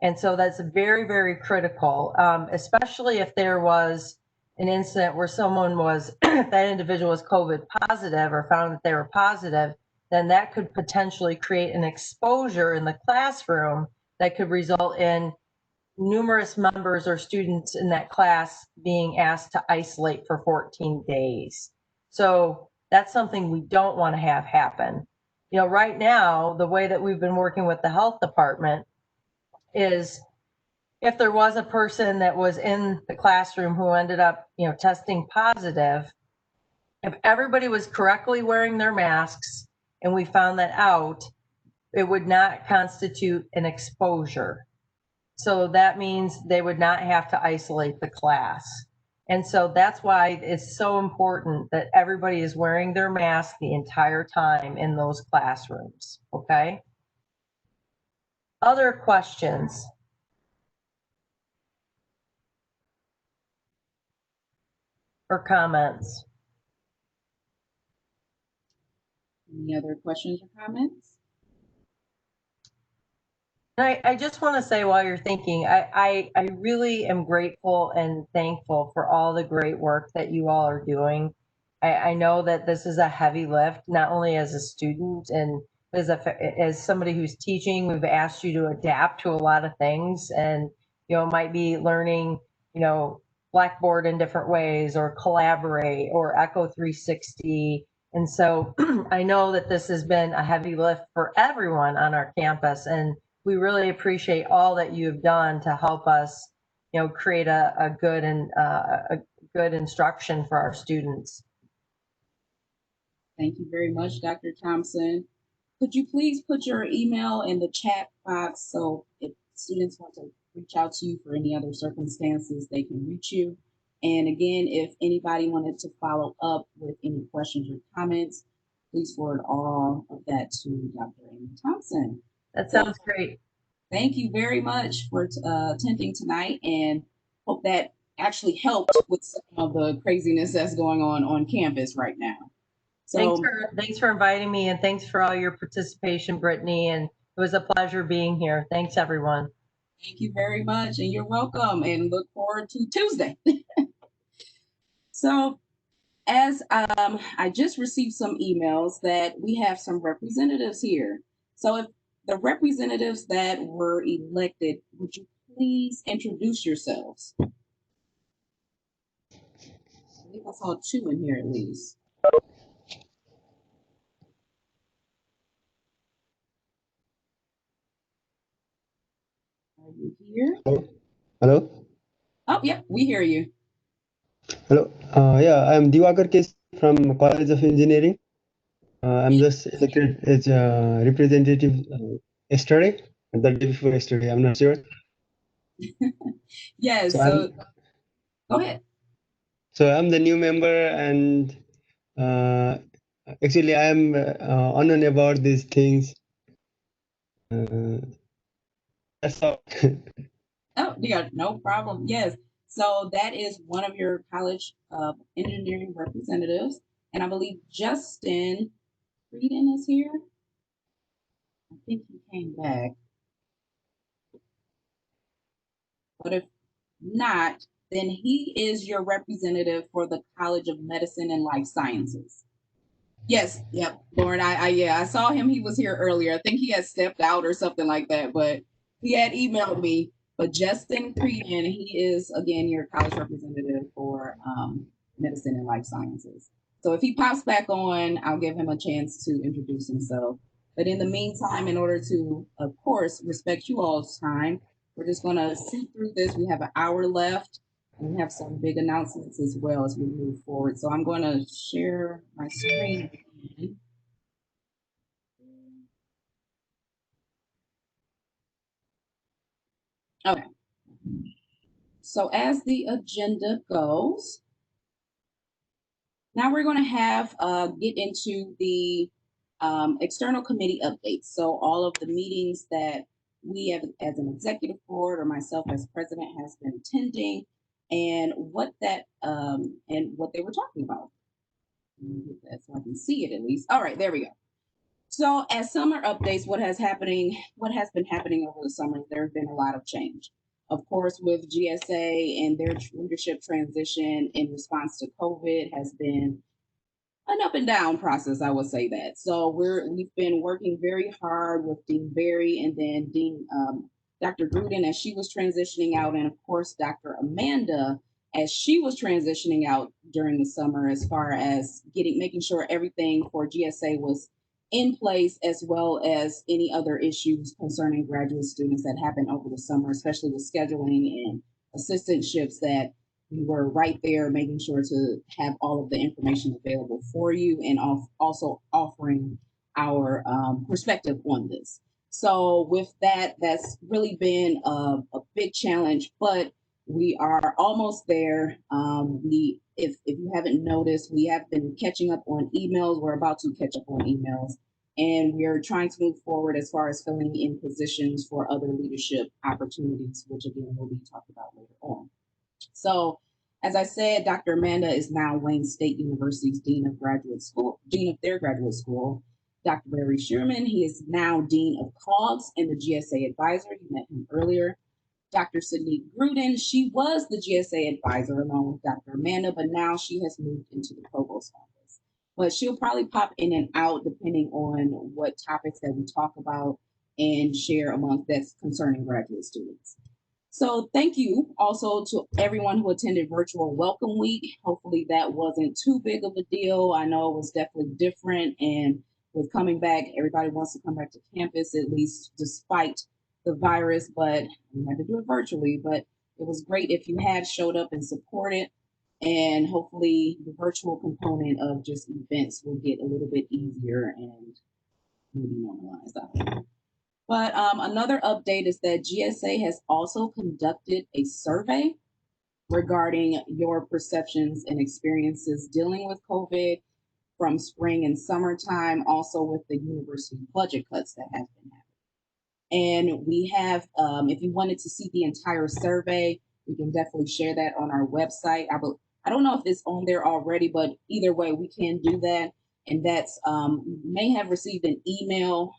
And so that's very, very critical, especially if there was an incident where someone was, that individual was COVID positive or found that they were positive, then that could potentially create an exposure in the classroom that could result in numerous members or students in that class being asked to isolate for 14 days. So that's something we don't want to have happen. Right now, the way that we've been working with the health department is if there was a person that was in the classroom who ended up, testing positive, if everybody was correctly wearing their masks and we found that out, it would not constitute an exposure. So that means they would not have to isolate the class. And so that's why it's so important that everybody is wearing their mask the entire time in those classrooms, okay? Other questions? Or comments? Any other questions or comments? I just want to say while you're thinking, I really am grateful and thankful for all the great work that you all are doing. I know that this is a heavy lift, not only as a student and as somebody who's teaching. We've asked you to adapt to a lot of things, and might be learning Blackboard in different ways, or Collaborate, or Echo 360. And so I know that this has been a heavy lift for everyone on our campus, and we really appreciate all that you have done to help us, create a good and a good instruction for our students. Thank you very much, Dr. Thompson. Could you please put your email in the chat box so if students want to reach out to you for any other circumstances, they can reach you. And again, if anybody wanted to follow up with any questions or comments, please forward all of that to Dr. Amy Thompson. That sounds great. Thank you very much for attending tonight, and hope that actually helped with some of the craziness that's going on campus right now. So Thanks for inviting me, and thanks for all your participation, Brittany. And it was a pleasure being here. Thanks, everyone. thank you very much, and you're welcome, and look forward to Tuesday. So as I just received some emails that we have some representatives here. So if the representatives that were elected, would you please introduce yourselves? I think I saw two in here at least. Are you here? Hello. Oh, yeah, we hear you. Hello. Yeah, I'm Diwakar Kes from College of Engineering. I'm just elected as a representative yesterday, the day before yesterday. I'm not sure. Yes. So Go ahead. So I'm the new member, and actually I am unknown about these things. That's all. Oh, yeah, no problem. Yes. So that is one of your college engineering representatives. And I believe Justin Frieden is here. I think he came back. But if not, then he is your representative for the College of Medicine and Life Sciences. Yes, yep, Lauren. I saw him. He was here earlier. I think he had stepped out or something like that, but he had emailed me. But Justin Crean, he is again your college representative for medicine and life sciences. So if he pops back on, I'll give him a chance to introduce himself. But in the meantime, in order to, of course, respect you all's time, we're just going to see through this. We have an hour left. And we have some big announcements as well as we move forward. So I'm going to share my screen. Okay. So as the agenda goes, now we're going to have get into the external committee updates. So all of the meetings that we have as an executive board or myself as president has been attending, and what that and what they were talking about. Let me get that so I can see it at least. All right, there we go. So as summer updates, what has been happening over the summer, there have been a lot of change. Of course, with GSA and their leadership transition in response to COVID has been an up and down process, I would say that. So we've been working very hard with Dean Berry and then Dean Dr. Gruden as she was transitioning out, and of course Dr. Amanda as she was transitioning out during the summer, as far as making sure everything for GSA was in place, as well as any other issues concerning graduate students that happened over the summer, especially with scheduling and assistantships, that we were right there making sure to have all of the information available for you, and also offering our perspective on this. So with that, that's really been a big challenge, but we are almost there. If you haven't noticed, we have been catching up on emails. We're about to catch up on emails, and we are trying to move forward as far as filling in positions for other leadership opportunities, which again will be talked about later on. So, as I said, Dr. Amanda is now Wayne State University's Dean of their graduate school. Dr. Barry Sherman, he is now Dean of COGS and the GSA advisor. You met him earlier. Dr. Sydney Gruden, she was the GSA advisor along with Dr. Amanda, but now she has moved into the provost office. But she'll probably pop in and out depending on what topics that we talk about and share amongst that's concerning graduate students. So thank you also to everyone who attended Virtual Welcome Week. Hopefully that wasn't too big of a deal. I know it was definitely different, and with coming back, everybody wants to come back to campus, at least despite the virus, but we had to do it virtually. But it was great if you had showed up and supported. and hopefully the virtual component of just events will get a little bit easier and maybe normalized. But another update is that GSA has also conducted a survey regarding your perceptions and experiences dealing with COVID from spring and summertime, also with the university budget cuts that have been happening. And we have, if you wanted to see the entire survey, we can definitely share that on our website. I don't know if it's on there already, but either way, we can do that. And that's, you may have received an email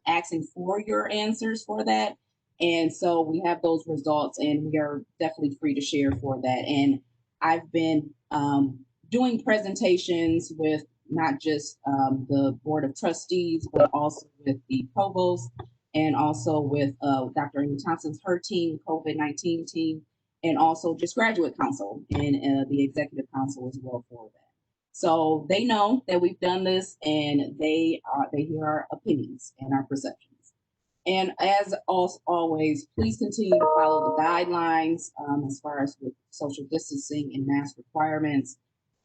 asking for your answers for that. And so we have those results, and we are definitely free to share for that. And I've been doing presentations with not just the Board of Trustees, but also with the provost, and also with Dr. Amy Thompson's, her team, COVID-19 team, and also just graduate council and the executive council as well for that. So they know that we've done this, and they hear our opinions and our perceptions. And as always, please continue to follow the guidelines as far as with social distancing and mask requirements.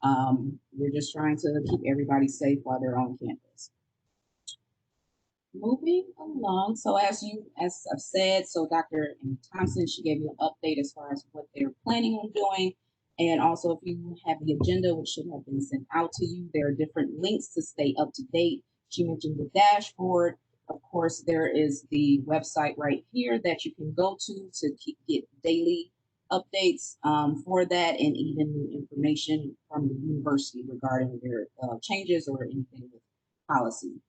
We're just trying to keep everybody safe while they're on campus. Moving along, so as I've said, so Dr. Thompson, she gave you an update as far as what they're planning on doing. And also, if you have the agenda, which should have been sent out to you, there are different links to stay up to date. She mentioned the dashboard. Of course, there is the website right here that you can go to get daily updates for that, and even new information from the university regarding their changes or anything with policy.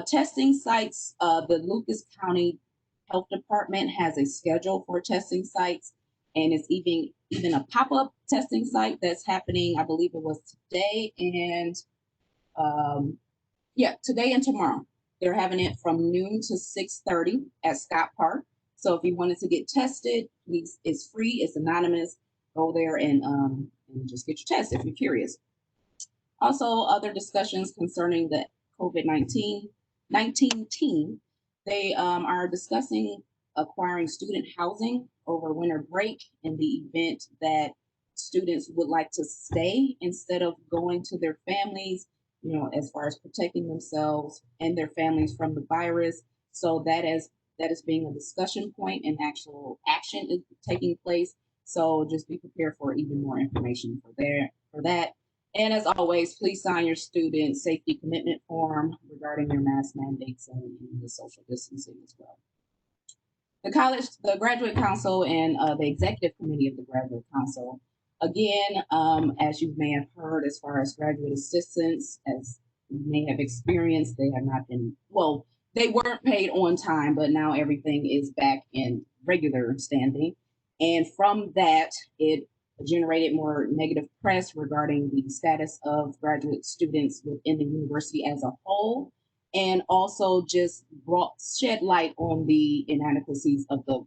Testing sites, the Lucas County Health Department has a schedule for testing sites, and it's even a pop-up testing site that's happening. I believe it was today and today and tomorrow. They're having it from noon to 6:30 at Scott Park. So if you wanted to get tested, please, it's free, it's anonymous. Go there and just get your test if you're curious. Also, other discussions concerning the COVID-19 team. They are discussing acquiring student housing over winter break in the event that students would like to stay instead of going to their families, as far as protecting themselves and their families from the virus. So that is being a discussion point, and actual action is taking place. So just be prepared for even more information for that. And as always, please sign your student safety commitment form regarding your mask mandates and the social distancing as well. The Graduate Council, and the Executive Committee of the Graduate Council, again, as you may have heard, as far as graduate assistants, as you may have experienced, they have not been, well, they weren't paid on time, but now everything is back in regular standing. And from that, it generated more negative press regarding the status of graduate students within the university as a whole, and also just shed light on the inadequacies of the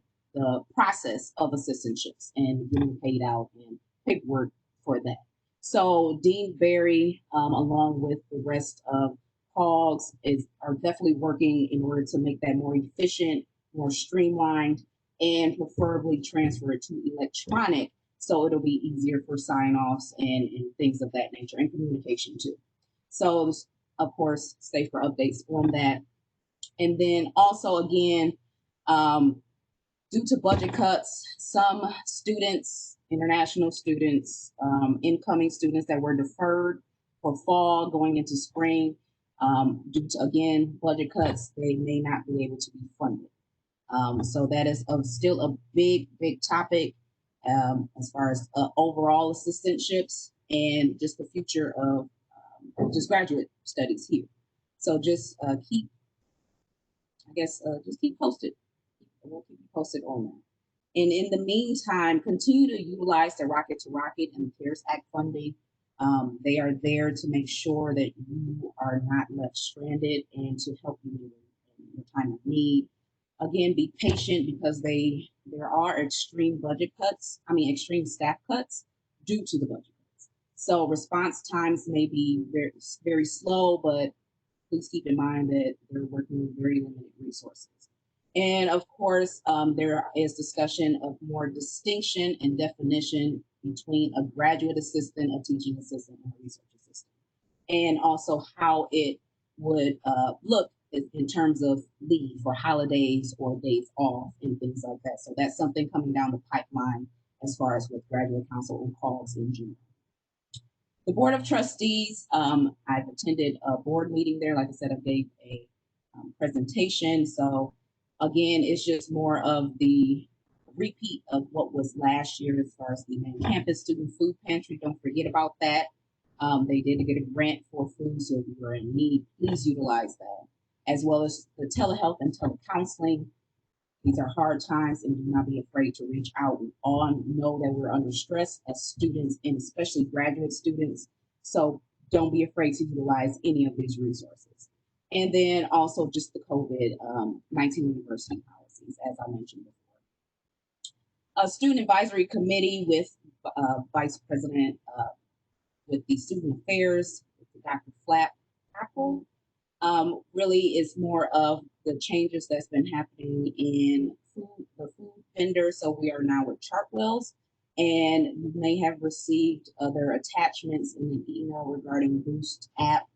process of assistantships and getting paid out and paperwork for that. So Dean Berry, along with the rest of COGS, are definitely working in order to make that more efficient, more streamlined, and preferably transfer it to electronic, so it'll be easier for sign-offs and things of that nature, and communication too. So, of course, stay for updates on that. And then also, again, due to budget cuts, some students, international students, incoming students that were deferred for fall going into spring, due to, again, budget cuts, they may not be able to be funded. So that is still a big topic as far as overall assistantships and just the future of just graduate studies here. So just keep posted. We'll keep you posted on that. And in the meantime, continue to utilize the Rocket to Rocket and the CARES Act funding. They are there to make sure that you are not left stranded and to help you in your time of need. Again, be patient, because there are extreme staff cuts due to the budget cuts. So response times may be very, very slow, but please keep in mind that they're working with very limited resources. And of course, there is discussion of more distinction and definition between a graduate assistant, a teaching assistant, and a research assistant, and also how it would look in terms of leave for holidays or days off and things like that. So that's something coming down the pipeline as far as with graduate council and calls in general. The Board of Trustees, I've attended a board meeting there. Like I said, I gave a presentation. So again, it's just more of the repeat of what was last year as far as the main campus student food pantry. Don't forget about that. They did get a grant for food, so if you are in need, please utilize that. As well as the telehealth and telecounseling. These are hard times, and do not be afraid to reach out. We all know that we're under stress as students, and especially graduate students. So don't be afraid to utilize any of these resources. And then also just the COVID-19 university policies, as I mentioned before. A student advisory committee with Vice President with the Student Affairs, Dr. Apple. Really is more of the changes that's been happening in the food vendor. So we are now with Chartwells, and you may have received other attachments in the email regarding Boost app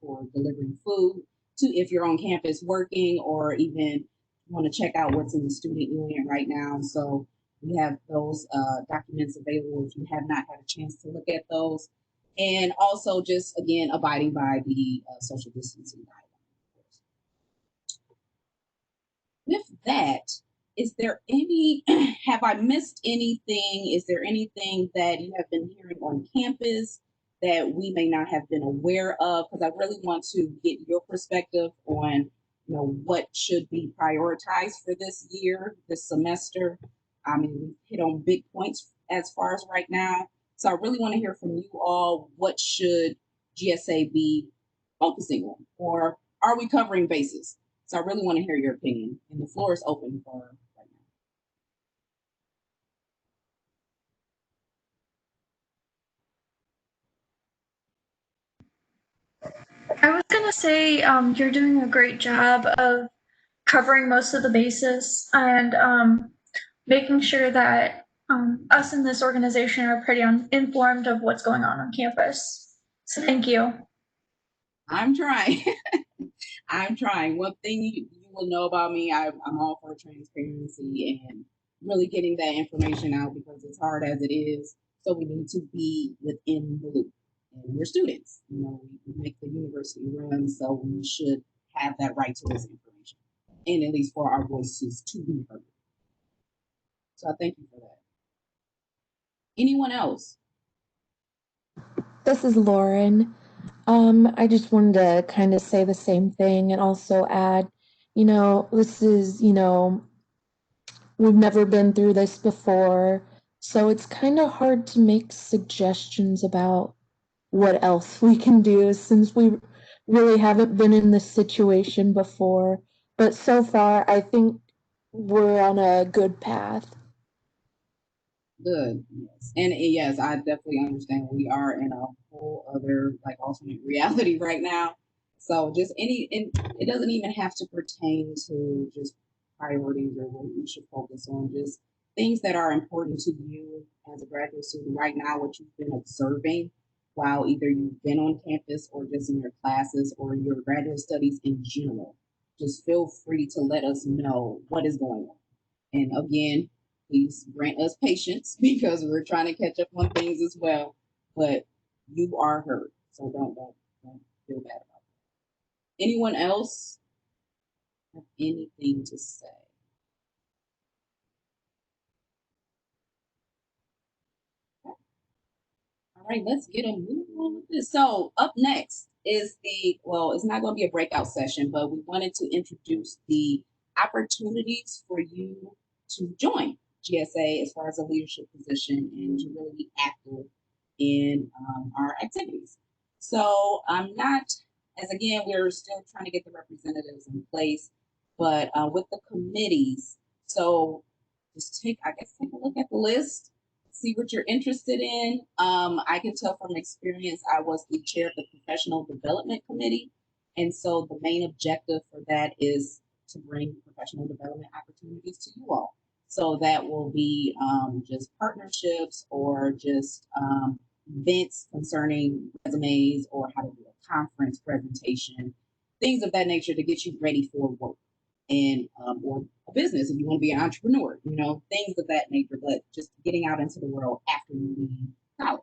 for delivering food to if you're on campus working or even want to check out what's in the student union right now. So we have those documents available if you have not had a chance to look at those. And also just, again, abiding by the social distancing guidelines. With that, is there any, have I missed anything? Is there anything that you have been hearing on campus that we may not have been aware of? Because I really want to get your perspective on, what should be prioritized for this year, this semester. I mean, we've hit on big points as far as right now. So I really want to hear from you all. What should GSA be focusing on? Or are we covering bases? So I really want to hear your opinion. And the floor is open for right now. I was going to say you're doing a great job of covering most of the bases and making sure that us in this organization are pretty informed of what's going on campus. So thank you. I'm trying. I'm trying. One thing you will know about me, I'm all for transparency and really getting that information out because it's hard as it is. So we need to be within the loop. And we're students. We make the university run, so we should have that right to this information. And at least for our voices to be heard. So I thank you for that. Anyone else? This is Lauren. I just wanted to kind of say the same thing and also add, this is, we've never been through this before. So it's kind of hard to make suggestions about what else we can do since we really haven't been in this situation before. But so far, I think we're on a good path. Good. Yes. And yes, I definitely understand we are in a whole other alternate reality right now. So just and it doesn't even have to pertain to just priorities or what we should focus on, just things that are important to you as a graduate student right now, what you've been observing while either you've been on campus or just in your classes or your graduate studies in general. Just feel free to let us know what is going on. And again, please grant us patience because we're trying to catch up on things as well. But you are heard, so don't feel bad about it. Anyone else have anything to say? All right, let's get a move on with this. So up next is it's not going to be a breakout session, but we wanted to introduce the opportunities for you to join GSA as far as a leadership position and to really be active in our activities. So I'm not, as again, we're still trying to get the representatives in place, but with the committees, so just take a look at the list, see what you're interested in. I can tell from experience, I was the chair of the Professional Development Committee. And so the main objective for that is to bring professional development opportunities to you all. So that will be just partnerships or just events concerning resumes or how to do a conference presentation, things of that nature to get you ready for work and or a business if you want to be an entrepreneur, things of that nature, but just getting out into the world after you leave college.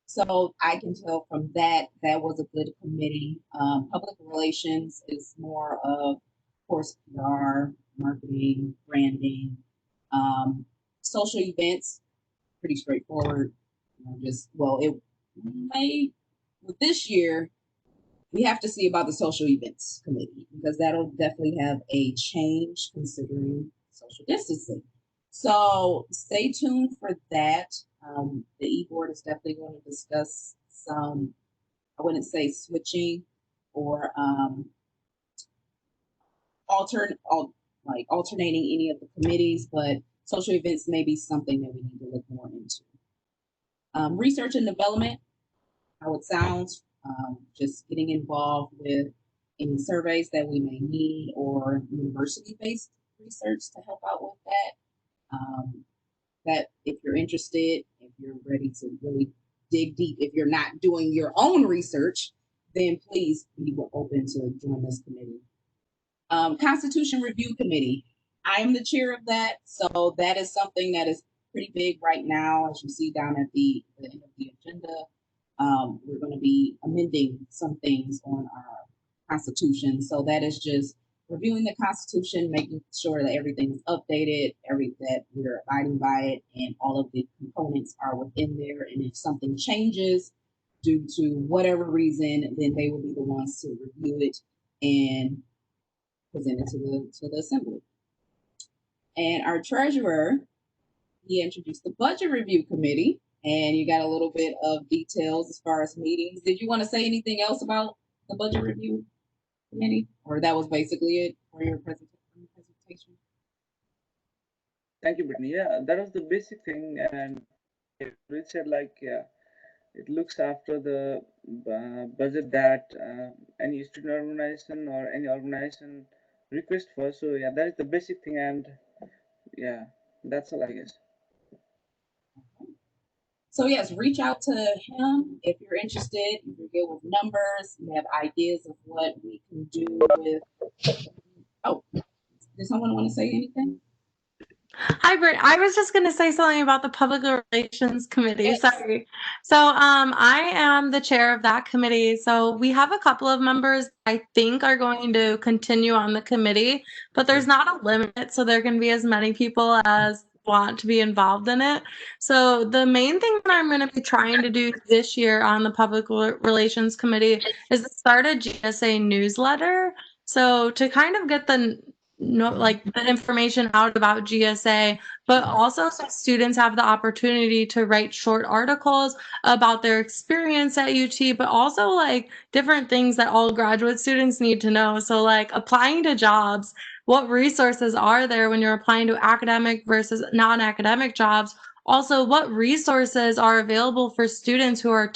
So I can tell from that was a good committee. Public relations is more of course, PR, marketing, branding, social events, pretty straightforward. It may, with this year, we have to see about the social events committee because that'll definitely have a change considering social distancing. So stay tuned for that. The e-board is definitely going to discuss some, I wouldn't say switching or alternating any of the committees, but social events may be something that we need to look more into. Research and development, how it sounds, just getting involved with any surveys that we may need or university-based research to help out with that. That if you're interested, if you're ready to really dig deep, if you're not doing your own research, then please be open to join this committee. Constitution Review Committee. I am the chair of that, so that is something that is pretty big right now, as you see down at the end of the agenda. We're going to be amending some things on our Constitution, so that is just reviewing the Constitution, making sure that everything is updated, that we're abiding by it, and all of the components are within there. And if something changes due to whatever reason, then they will be the ones to review it and presented to the assembly. And our treasurer, he introduced the budget review committee, and you got a little bit of details as far as meetings. Did you want to say anything else about the budget review committee, or that was basically it for your presentation? Thank you, Brittany. Yeah, that was the basic thing, and it said it looks after the budget that any student organization or any organization request for. So yeah, that is the basic thing, and yeah, that's all I guess. So yes, reach out to him if you're interested. If you're good with numbers, you have ideas of what we can do with. Oh, does someone want to say anything? Hi, Britt. I was just going to say something about the Public Relations Committee. Yes. Sorry. So I am the chair of that committee. So we have a couple of members I think are going to continue on the committee, but there's not a limit. So there can be as many people as want to be involved in it. So the main thing that I'm going to be trying to do this year on the Public Relations Committee is to start a GSA newsletter. So to kind of get the the information out about GSA, but also so students have the opportunity to write short articles about their experience at UT, but also like different things that all graduate students need to know. So like applying to jobs, what resources are there when you're applying to academic versus non-academic jobs? Also, what resources are available for students who are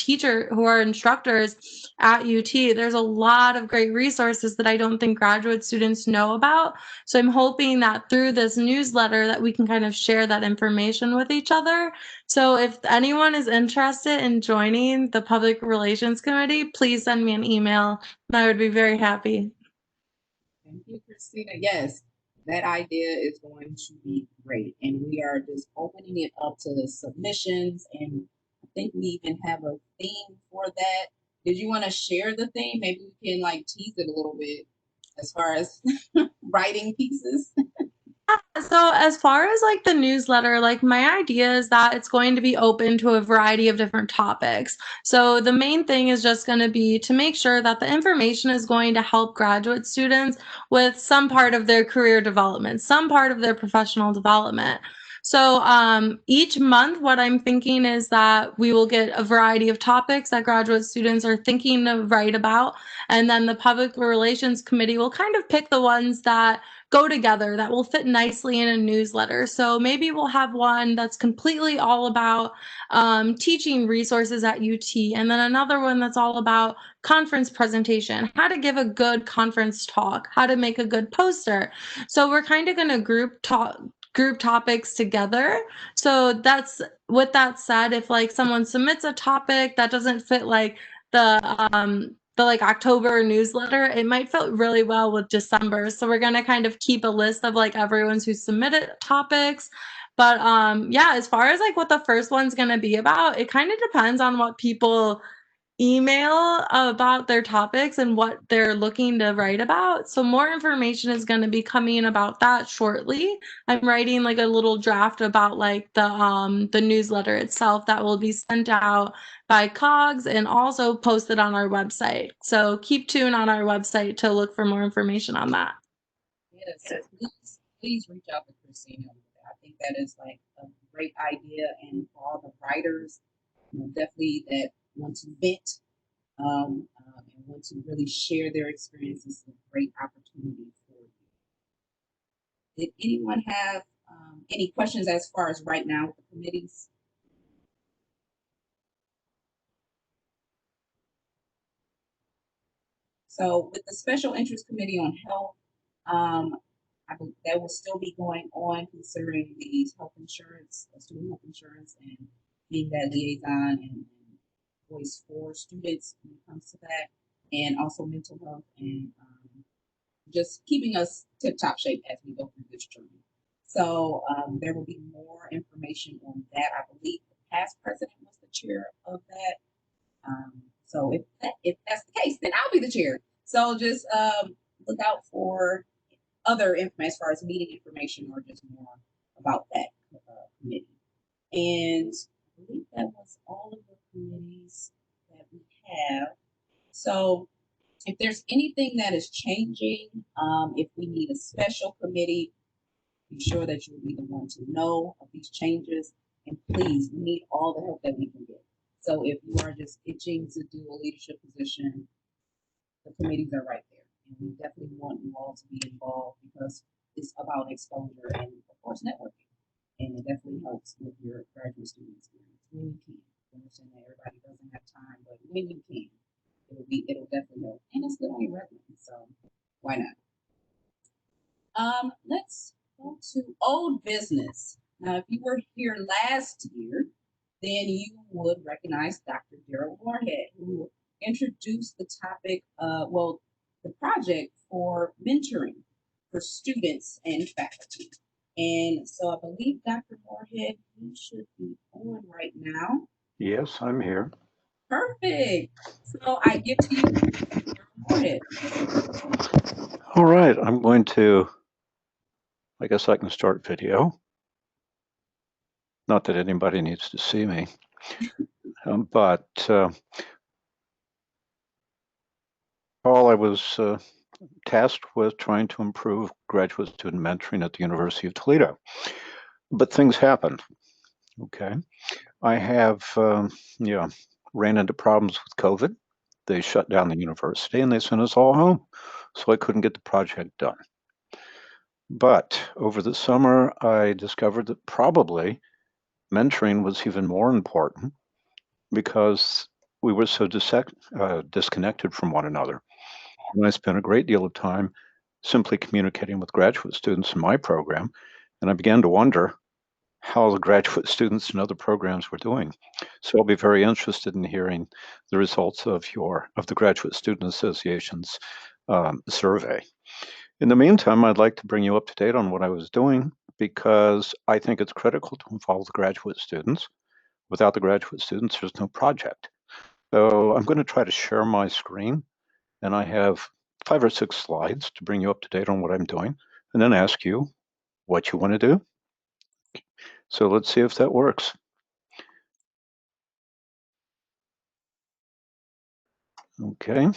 instructors at UT? There's a lot of great resources that I don't think graduate students know about. So I'm hoping that through this newsletter that we can kind of share that information with each other. So if anyone is interested in joining the Public Relations Committee, please send me an email and I would be very happy. Thank you, Christina. Yes, that idea is going to be great. And we are just opening it up to submissions. And I think we even have a theme for that. Did you want to share the theme? Maybe we can tease it a little bit as far as writing pieces. So as far as the newsletter, my idea is that it's going to be open to a variety of different topics. So the main thing is just going to be to make sure that the information is going to help graduate students with some part of their career development, some part of their professional development. So each month, what I'm thinking is that we will get a variety of topics that graduate students are thinking to write about. And then the Public Relations Committee will kind of pick the ones that go together that will fit nicely in a newsletter. So maybe we'll have one that's completely all about teaching resources at UT, and then another one that's all about conference presentation, how to give a good conference talk, how to make a good poster. So we're kind of going to group group topics together. So that's, with that said, if like someone submits a topic that doesn't fit like the like October newsletter, it might fit really well with December. So we're gonna kind of keep a list of like everyone's who submitted topics. But yeah, as far as like what the first one's gonna be about, it kind of depends on what people email about their topics and what they're looking to write about. So more information is going to be coming about that shortly. I'm writing like a little draft about like the newsletter itself that will be sent out by COGS and also posted on our website. So keep tuned on our website to look for more information on that. Yes, please reach out to Christina. I think that is like a great idea, and for all the writers, definitely that want to vent and want to really share their experiences. A great opportunity for you. Did anyone have any questions as far as right now with the committees? So with the Special Interest Committee on Health, I believe that will still be going on concerning the health insurance, student health insurance, and being that liaison and voice for students when it comes to that, and also mental health and just keeping us tip top shape as we go through this journey. So there will be more information on that. I believe the past president was the chair of that. So if that's the case, then I'll be the chair. So just look out for other information as far as meeting information or just more about that committee. And I believe that was all of the committees that we have. So if there's anything that is changing, if we need a special committee, be sure that you'll be the one to know of these changes. And please, we need all the help that we can get. So if you are just itching to do a leadership position, the committees are right there. And we definitely want you all to be involved because it's about exposure and, of course, networking. And it definitely helps with your graduate student experience when you can. I understand that everybody doesn't have time, but when you can, it'll definitely help. And it's good on your resume, so why not? Let's go to old business. Now, if you were here last year, then you would recognize Dr. Daryl Moorhead, who introduced the topic, the project for mentoring for students and faculty. And so I believe Dr. Moorhead, you should be on right now. Yes, I'm here. Perfect. So I give to you, Dr. Moorhead. All right, I'm going to, I guess I can start video. Not that anybody needs to see me, but all I was tasked with trying to improve graduate student mentoring at the University of Toledo. But things happened, okay? I have, ran into problems with COVID. They shut down the university and they sent us all home, so I couldn't get the project done. But over the summer, I discovered that probably mentoring was even more important because we were so disconnected from one another. And I spent a great deal of time simply communicating with graduate students in my program, and I began to wonder how the graduate students in other programs were doing. So I'll be very interested in hearing the results of the Graduate Student Association's survey. In the meantime, I'd like to bring you up to date on what I was doing because I think it's critical to involve the graduate students. Without the graduate students, there's no project. So I'm going to try to share my screen, and I have 5 or 6 slides to bring you up to date on what I'm doing, and then ask you what you want to do. So let's see if that works. Okay.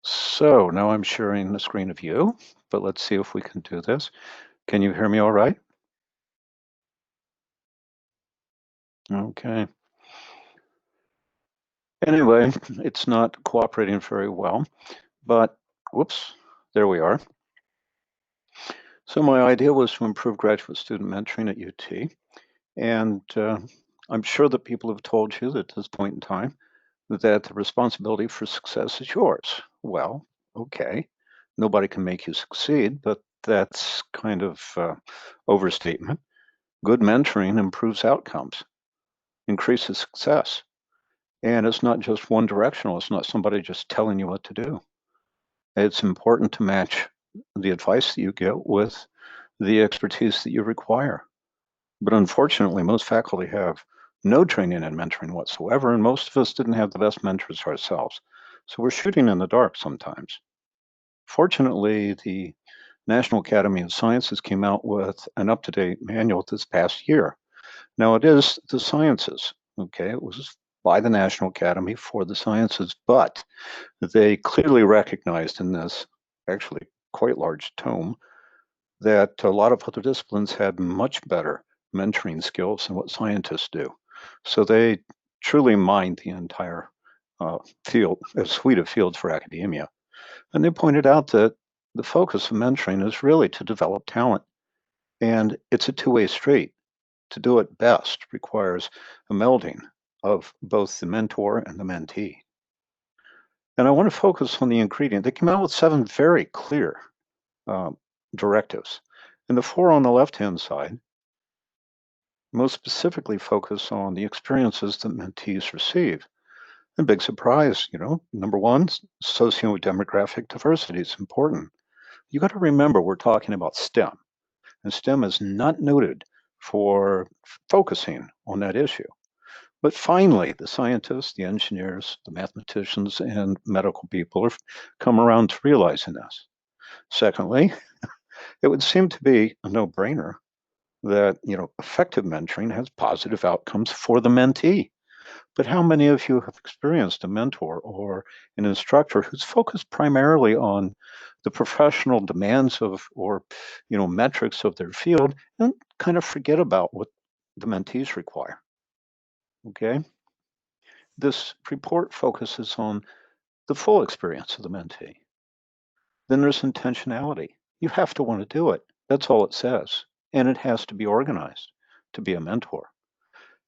So now I'm sharing the screen of you, but let's see if we can do this. Can you hear me all right? Okay. Anyway, it's not cooperating very well, but whoops, there we are. So my idea was to improve graduate student mentoring at UT. And I'm sure that people have told you that at this point in time, that the responsibility for success is yours. Well, okay, nobody can make you succeed, but that's kind of overstatement. Good mentoring improves outcomes, increases success. And it's not just one directional. It's not somebody just telling you what to do. It's important to match the advice that you get with the expertise that you require. But unfortunately, most faculty have no training in mentoring whatsoever, and most of us didn't have the best mentors ourselves. So we're shooting in the dark sometimes. Fortunately, the National Academy of Sciences came out with an up-to-date manual this past year. Now, it is the sciences, okay? It was by the National Academy for the Sciences, but they clearly recognized in this actually quite large tome that a lot of other disciplines had much better mentoring skills than what scientists do. So they truly mined the entire field, a suite of fields for academia. And they pointed out that the focus of mentoring is really to develop talent. And it's a two-way street. To do it best requires a melding of both the mentor and the mentee. And I want to focus on the ingredient. They came out with 7 very clear directives. And the 4 on the left-hand side most specifically focus on the experiences that mentees receive. And big surprise, number 1, socio-demographic diversity is important. You got to remember we're talking about STEM, and STEM is not noted for focusing on that issue. But finally, the scientists, the engineers, the mathematicians, and medical people have come around to realizing this. Secondly, it would seem to be a no-brainer that effective mentoring has positive outcomes for the mentee. But how many of you have experienced a mentor or an instructor who's focused primarily on the professional demands of or metrics of their field and kind of forget about what the mentees require? Okay. This report focuses on the full experience of the mentee. Then there's intentionality. You have to want to do it. That's all it says. And it has to be organized to be a mentor.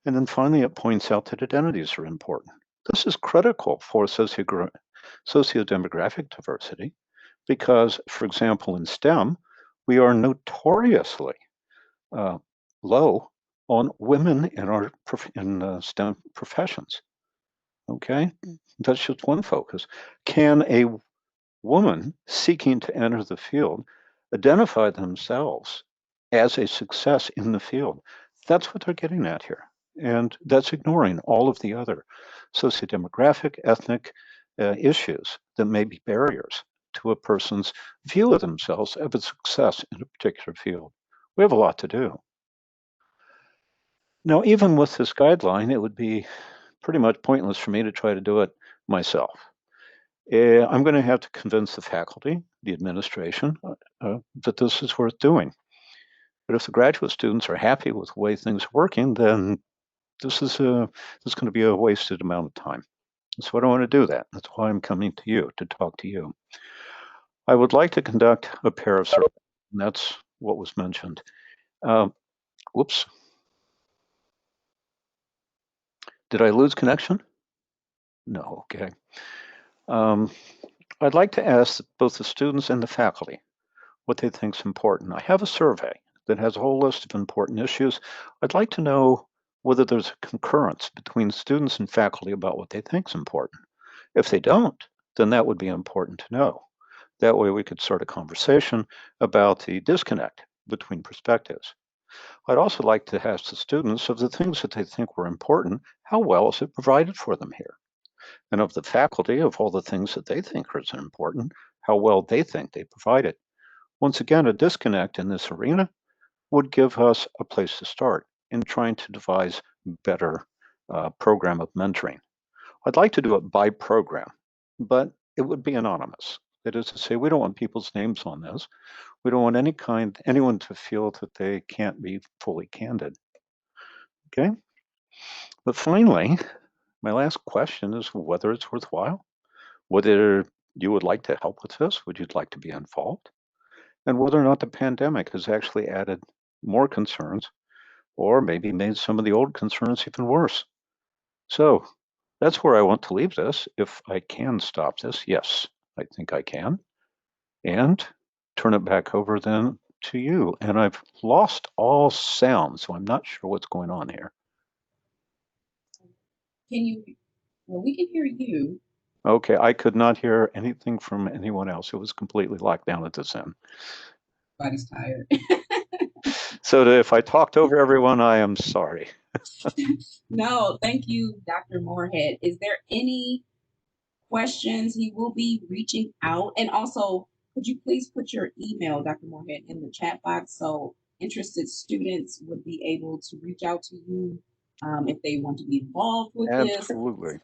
And then finally, it points out that identities are important. This is critical for socio-demographic diversity because, for example, in STEM, we are notoriously low on women in STEM professions. Okay, that's just one focus. Can a woman seeking to enter the field identify themselves as a success in the field? That's what they're getting at here. And that's ignoring all of the other sociodemographic, ethnic issues that may be barriers to a person's view of themselves as a success in a particular field. We have a lot to do. Now, even with this guideline, it would be pretty much pointless for me to try to do it myself. I'm going to have to convince the faculty, the administration, that this is worth doing. But if the graduate students are happy with the way things are working, then this is going to be a wasted amount of time. So I don't want to do that. That's why I'm coming to you to talk to you. I would like to conduct a pair of surveys, and that's what was mentioned. Whoops. Did I lose connection? No, okay. I'd like to ask both the students and the faculty what they think is important. I have a survey that has a whole list of important issues. I'd like to know whether there's a concurrence between students and faculty about what they think is important. If they don't, then that would be important to know. That way we could start a conversation about the disconnect between perspectives. I'd also like to ask the students of the things that they think were important, how well is it provided for them here? And of the faculty, of all the things that they think are important, how well they think they provide it. Once again, a disconnect in this arena would give us a place to start in trying to devise better program of mentoring. I'd like to do it by program, but it would be anonymous. That is to say, we don't want people's names on this. We don't want anyone to feel that they can't be fully candid. Okay? But finally, my last question is whether it's worthwhile, whether you would like to help with this, would you like to be involved, and whether or not the pandemic has actually added more concerns or maybe made some of the old concerns even worse. So That's where I want to leave this. If I can stop this, yes, I think I can. And turn it back over then to you. And I've lost all sound, so I'm not sure what's going on here. Can you? Well, we can hear you. Okay, I could not hear anything from anyone else. It was completely locked down at this end. Everybody's tired. So if I talked over everyone, I am sorry. No, thank you, Dr. Moorhead. Is there any questions? He will be reaching out. And also, could you please put your email, Dr. Moorhead, in the chat box so interested students would be able to reach out to you if they want to be involved with this? Absolutely.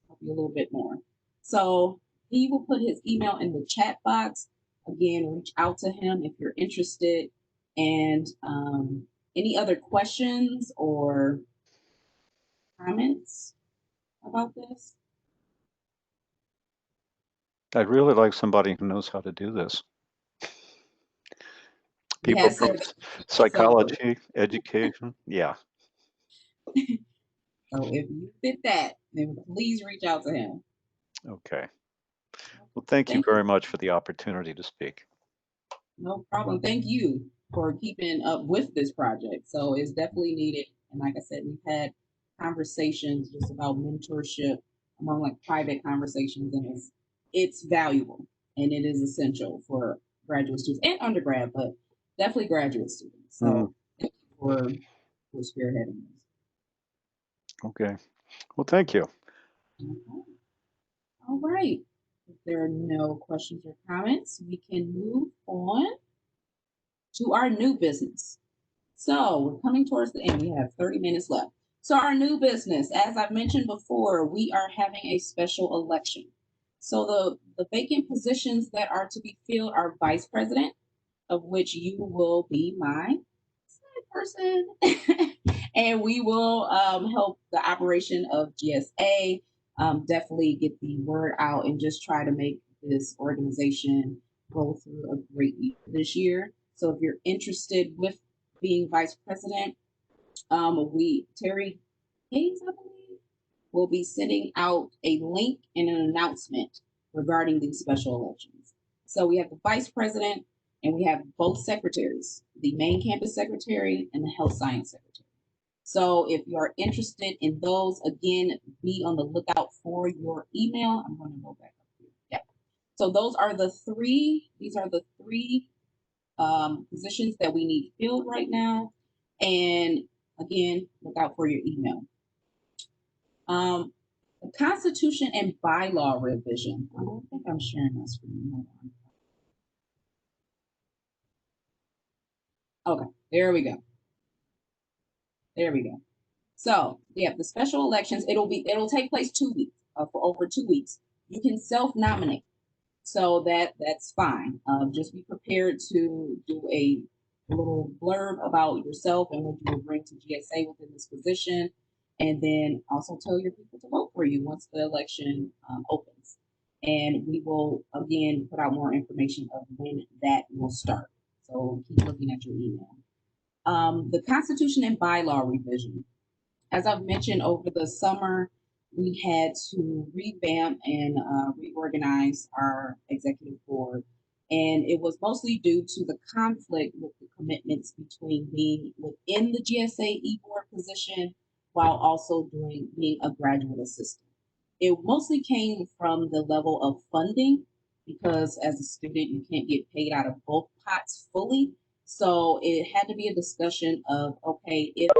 Help you a little bit more. So he will put his email in the chat box. Again, reach out to him if you're interested. And any other questions or comments about this? I'd really like somebody who knows how to do this. People Yes, from sir. psychology, education. Yeah. So if you fit that, then please reach out to him. Okay. Well, thank you very much for the opportunity to speak. No problem. Thank you for keeping up with this project. So it's definitely needed. And like I said, we've had conversations just about mentorship among like private conversations, and it's valuable and it is essential for graduate students and undergrad, but definitely graduate students. So thank you for spearheading this. Okay. Well, thank you. Okay. All right. If there are no questions or comments, we can move on to our new business. So we're coming towards the end. We have 30 minutes left. So our new business, as I've mentioned before, we are having a special election. So the vacant positions that are to be filled are vice president, of which you will be my person, and we will help the operation of GSA. Definitely get the word out and just try to make this organization go through a great year this year. So if you're interested with being vice president, Terry Hayes, I believe, will be sending out a link and an announcement regarding these special elections. So we have the vice president and we have both secretaries, the main campus secretary and the health science secretary. So if you are interested in those, again, be on the lookout for your email. I'm going to go back up here. Yeah. So these are the three positions that we need filled right now. And again, look out for your email. The Constitution and bylaw revision. I don't think I'm sharing my screen. Hold on. Okay, there we go. There we go. So yeah, the special elections, it'll take place 2 weeks, for over 2 weeks. You can self-nominate. So that's fine. Just be prepared to do a little blurb about yourself and what you will bring to GSA within this position, and then also tell your people to vote for you once the election opens. And we will again put out more information of when that will start. So keep looking at your email. The Constitution and bylaw revision. As I've mentioned over the summer, we had to revamp and reorganize our executive board. And it was mostly due to the conflict with the commitments between being within the GSA e-board position while also being a graduate assistant. It mostly came from the level of funding because as a student, you can't get paid out of both pots fully. So it had to be a discussion of, okay, if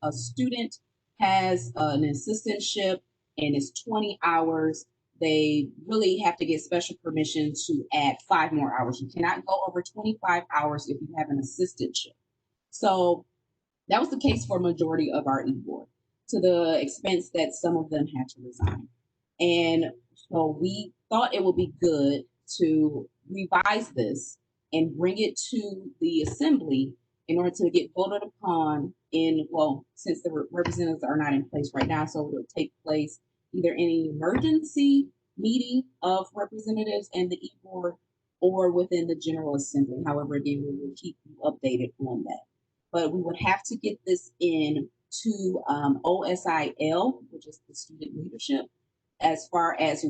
a student has an assistantship and it's 20 hours, they really have to get special permission to add 5 more hours. You cannot go over 25 hours if you have an assistantship. So that was the case for a majority of our e-board, to the expense that some of them had to resign. And so we thought it would be good to revise this and bring it to the assembly in order to get voted upon since the representatives are not in place right now, so it will take place either in an emergency meeting of representatives and the e-board or within the General Assembly. However, again, we will keep you updated on that. But we would have to get this in to OSIL, which is the student leadership, as far as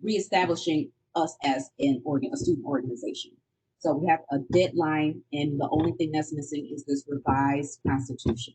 reestablishing us as a student organization. So we have a deadline, and the only thing that's missing is this revised constitution.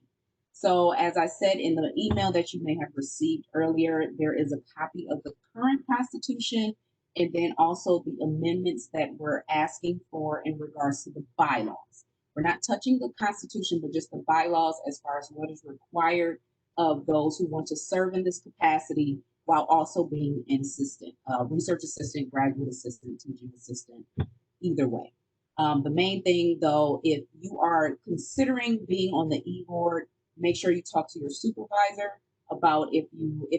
So as I said in the email that you may have received earlier, there is a copy of the current constitution and then also the amendments that we're asking for in regards to the bylaws. We're not touching the constitution, but just the bylaws as far as what is required of those who want to serve in this capacity, while also being an assistant, research assistant, graduate assistant, teaching assistant, either way. The main thing though, if you are considering being on the e-board, make sure you talk to your supervisor about if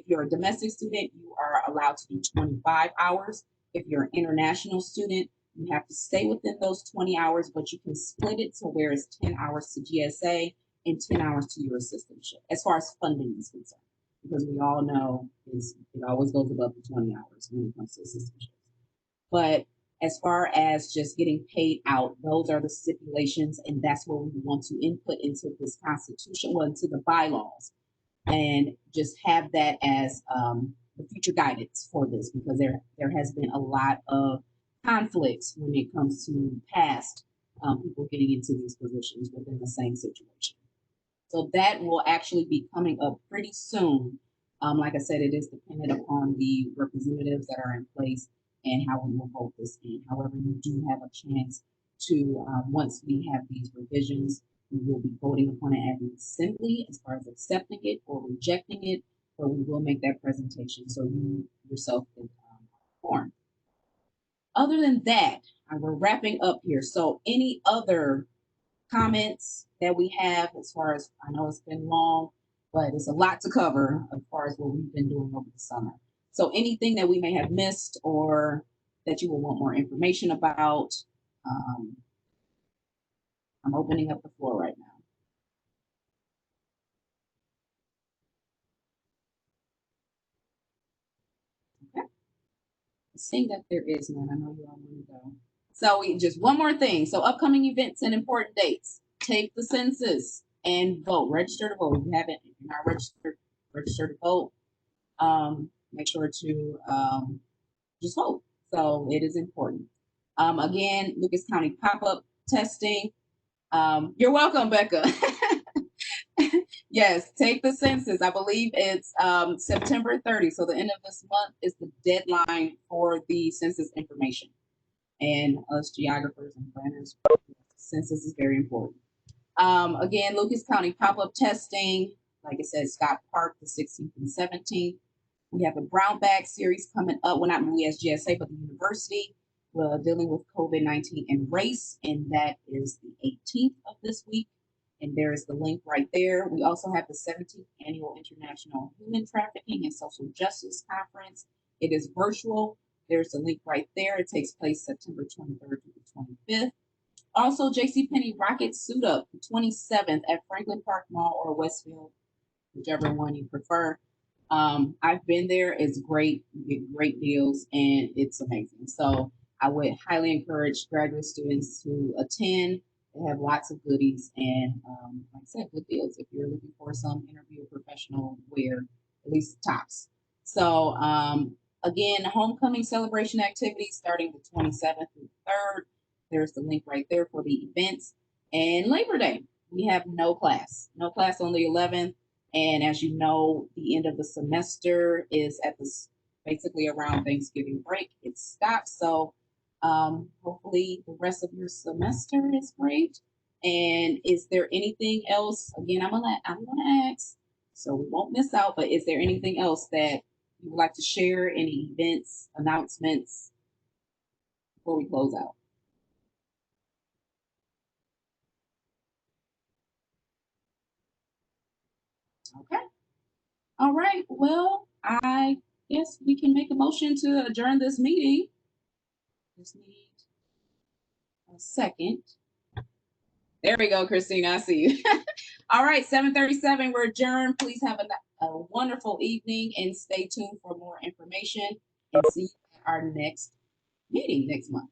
you're a domestic student, you are allowed to do 25 hours. If you're an international student, you have to stay within those 20 hours, but you can split it to where it's 10 hours to GSA and 10 hours to your assistantship, as far as funding is concerned. Because we all know it always goes above the 20 hours when it comes to assistantship. But as far as just getting paid out, those are the stipulations, and that's what we want to input into this constitution, well, into the bylaws, and just have that as the future guidance for this, because there has been a lot of conflicts when it comes to past people getting into these positions within the same situation. So that will actually be coming up pretty soon. Like I said, it is dependent upon the representatives that are in place and how we will vote this in. However, you do have a chance to, once we have these revisions, we will be voting upon it at the assembly as far as accepting it or rejecting it, but we will make that presentation so you yourself can inform. Other than that, we're wrapping up here. So any other comments that we have as far as, I know it's been long, but it's a lot to cover as far as what we've been doing over the summer. So anything that we may have missed or that you will want more information about, I'm opening up the floor right now. Okay. Seeing that there is none, I know you all want to go. So just one more thing. So upcoming events and important dates. Take the census and vote. Register to vote. If you haven't, if you're not registered, register to vote. Make sure to just vote. So it is important. Again, Lucas County pop-up testing. You're welcome, Becca. Yes, take the census. I believe it's September 30. So the end of this month is the deadline for the census information. And us geographers and planners, census is very important. Again, Lucas County pop-up testing. Like I said, Scott Park, the 16th and 17th. We have a brown bag series coming up. Well, not we as GSA, but the university. We're dealing with COVID-19 and race, and that is the 18th of this week. And there is the link right there. We also have the 17th Annual International Human Trafficking and Social Justice Conference. It is virtual. There's the link right there. It takes place September 23rd to the 25th. Also, JCPenney Rocket Suit Up, the 27th at Franklin Park Mall or Westfield, whichever one you prefer. I've been there. It's great. You get great deals, and it's amazing. So I would highly encourage graduate students to attend. They have lots of goodies and, like I said, good deals if you're looking for some interview professional wear, at least tops. So again, homecoming celebration activities starting the 27th through the 3rd. There's the link right there for the events. And Labor Day, we have no class on the 11th. And as you know, the end of the semester is at this basically around Thanksgiving break. It stops. So hopefully the rest of your semester is great. And is there anything else? Again, I'm gonna ask, so we won't miss out. But is there anything else that you would like to share? Any events, announcements before we close out? Okay. All right. Well, I guess we can make a motion to adjourn this meeting. Just need a second. There we go, Christina. I see you. All right, 7:37. We're adjourned. Please have a wonderful evening and stay tuned for more information and see you at our next meeting next month.